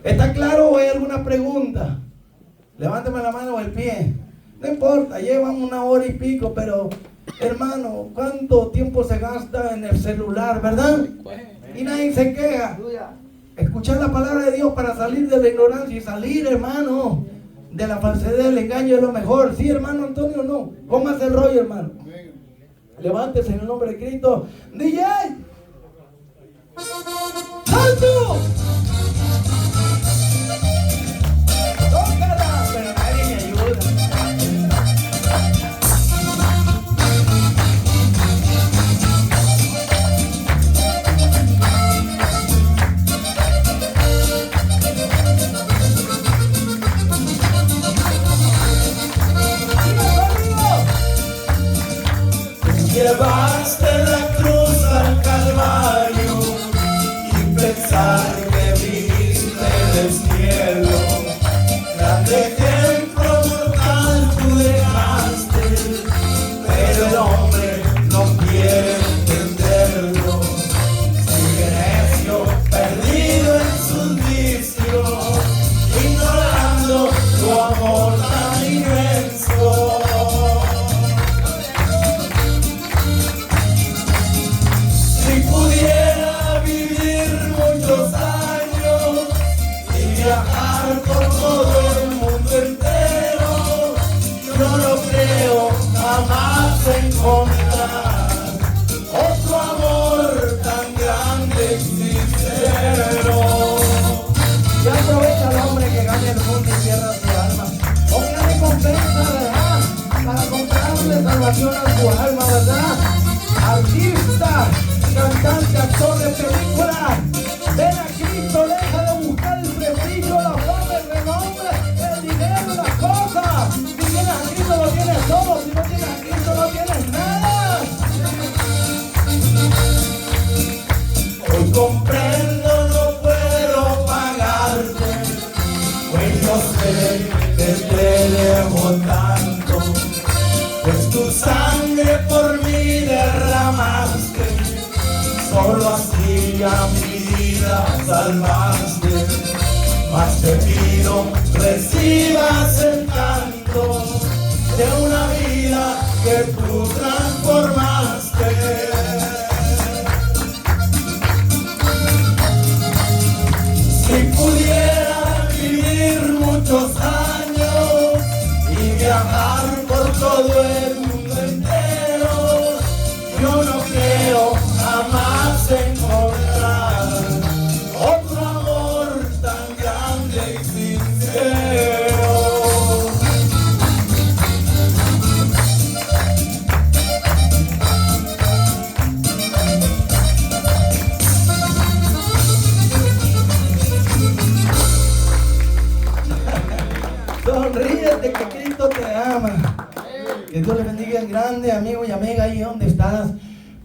¿Está claro o hay alguna pregunta? Levánteme la mano o el pie. No importa, llevan 1 hora y pico, pero hermano, ¿cuánto tiempo se gasta en el celular, verdad? Y nadie se queja. Escuchar la palabra de Dios para salir de la ignorancia y salir, hermano, de la falsedad, del engaño es lo mejor. Sí, hermano Antonio, no. Póngase el rollo, hermano. Levántese en el nombre de Cristo. DJ. ¡Salto! ¡Tócala! Pero nadie me ayuda. Llevaste la cruz al Calvario y pensar que viniste del cielo. Grande ejemplo mortal tú dejaste, pero el hombre no quiere entenderlo. Sigue necio, perdido en sus vicios, ignorando tu amor tan inmenso. Pudiera vivir muchos años y viajar por todo el mundo entero, yo no creo jamás encontrar otro amor tan grande y sincero. Ya aprovecha al hombre que gane el mundo y cierra su alma. O que recompensa, ¿verdad? Para comprarle salvación a su alma, ¿verdad? Artista, cantante, actor de película, ven a Cristo, deja de buscar el prestigio, la fama, el renombre, el dinero, las cosas. Si tienes a Cristo lo tienes todo, si no tienes a Cristo no tienes nada. Hoy comprendo, no puedo pagarte, pues yo sé que te debo tanto, pues tu sangre por mí derramaste, solo así a mi vida salvaste. Mas te pido, recibas el canto de una vida que tú transformaste. Si pudiera vivir muchos años y viajar por todo el mundo entero, yo no creo jamás encontrar otro amor tan grande y sincero. Sonríete que Cristo te ama. Que Dios le bendiga en grande, amigo y amiga, ahí donde estás.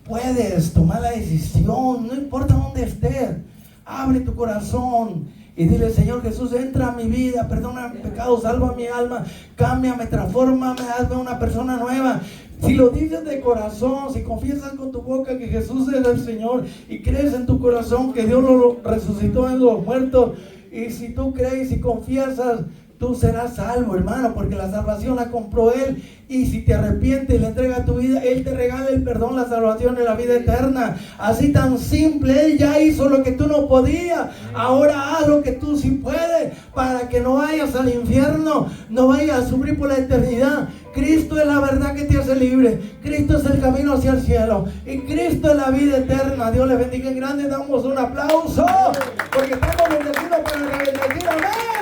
Puedes tomar la decisión, no importa dónde estés. Abre tu corazón y dile: Señor Jesús, entra a mi vida, perdona mi pecado, salva mi alma, cámbiame, transfórmame, hazme una persona nueva. Si lo dices de corazón, si confiesas con tu boca que Jesús es el Señor y crees en tu corazón que Dios lo resucitó en los muertos, y si tú crees y confiesas tú serás salvo, hermano, porque la salvación la compró Él. Y si te arrepientes y le entregas tu vida, Él te regala el perdón, la salvación y la vida eterna. Así tan simple, Él ya hizo lo que tú no podías. Ahora haz lo que tú sí puedes, para que no vayas al infierno, no vayas a sufrir por la eternidad. Cristo es la verdad que te hace libre. Cristo es el camino hacia el cielo. Y Cristo es la vida eterna. Dios les bendiga en grande. Damos un aplauso, porque estamos bendecidos para bendecir. Amén.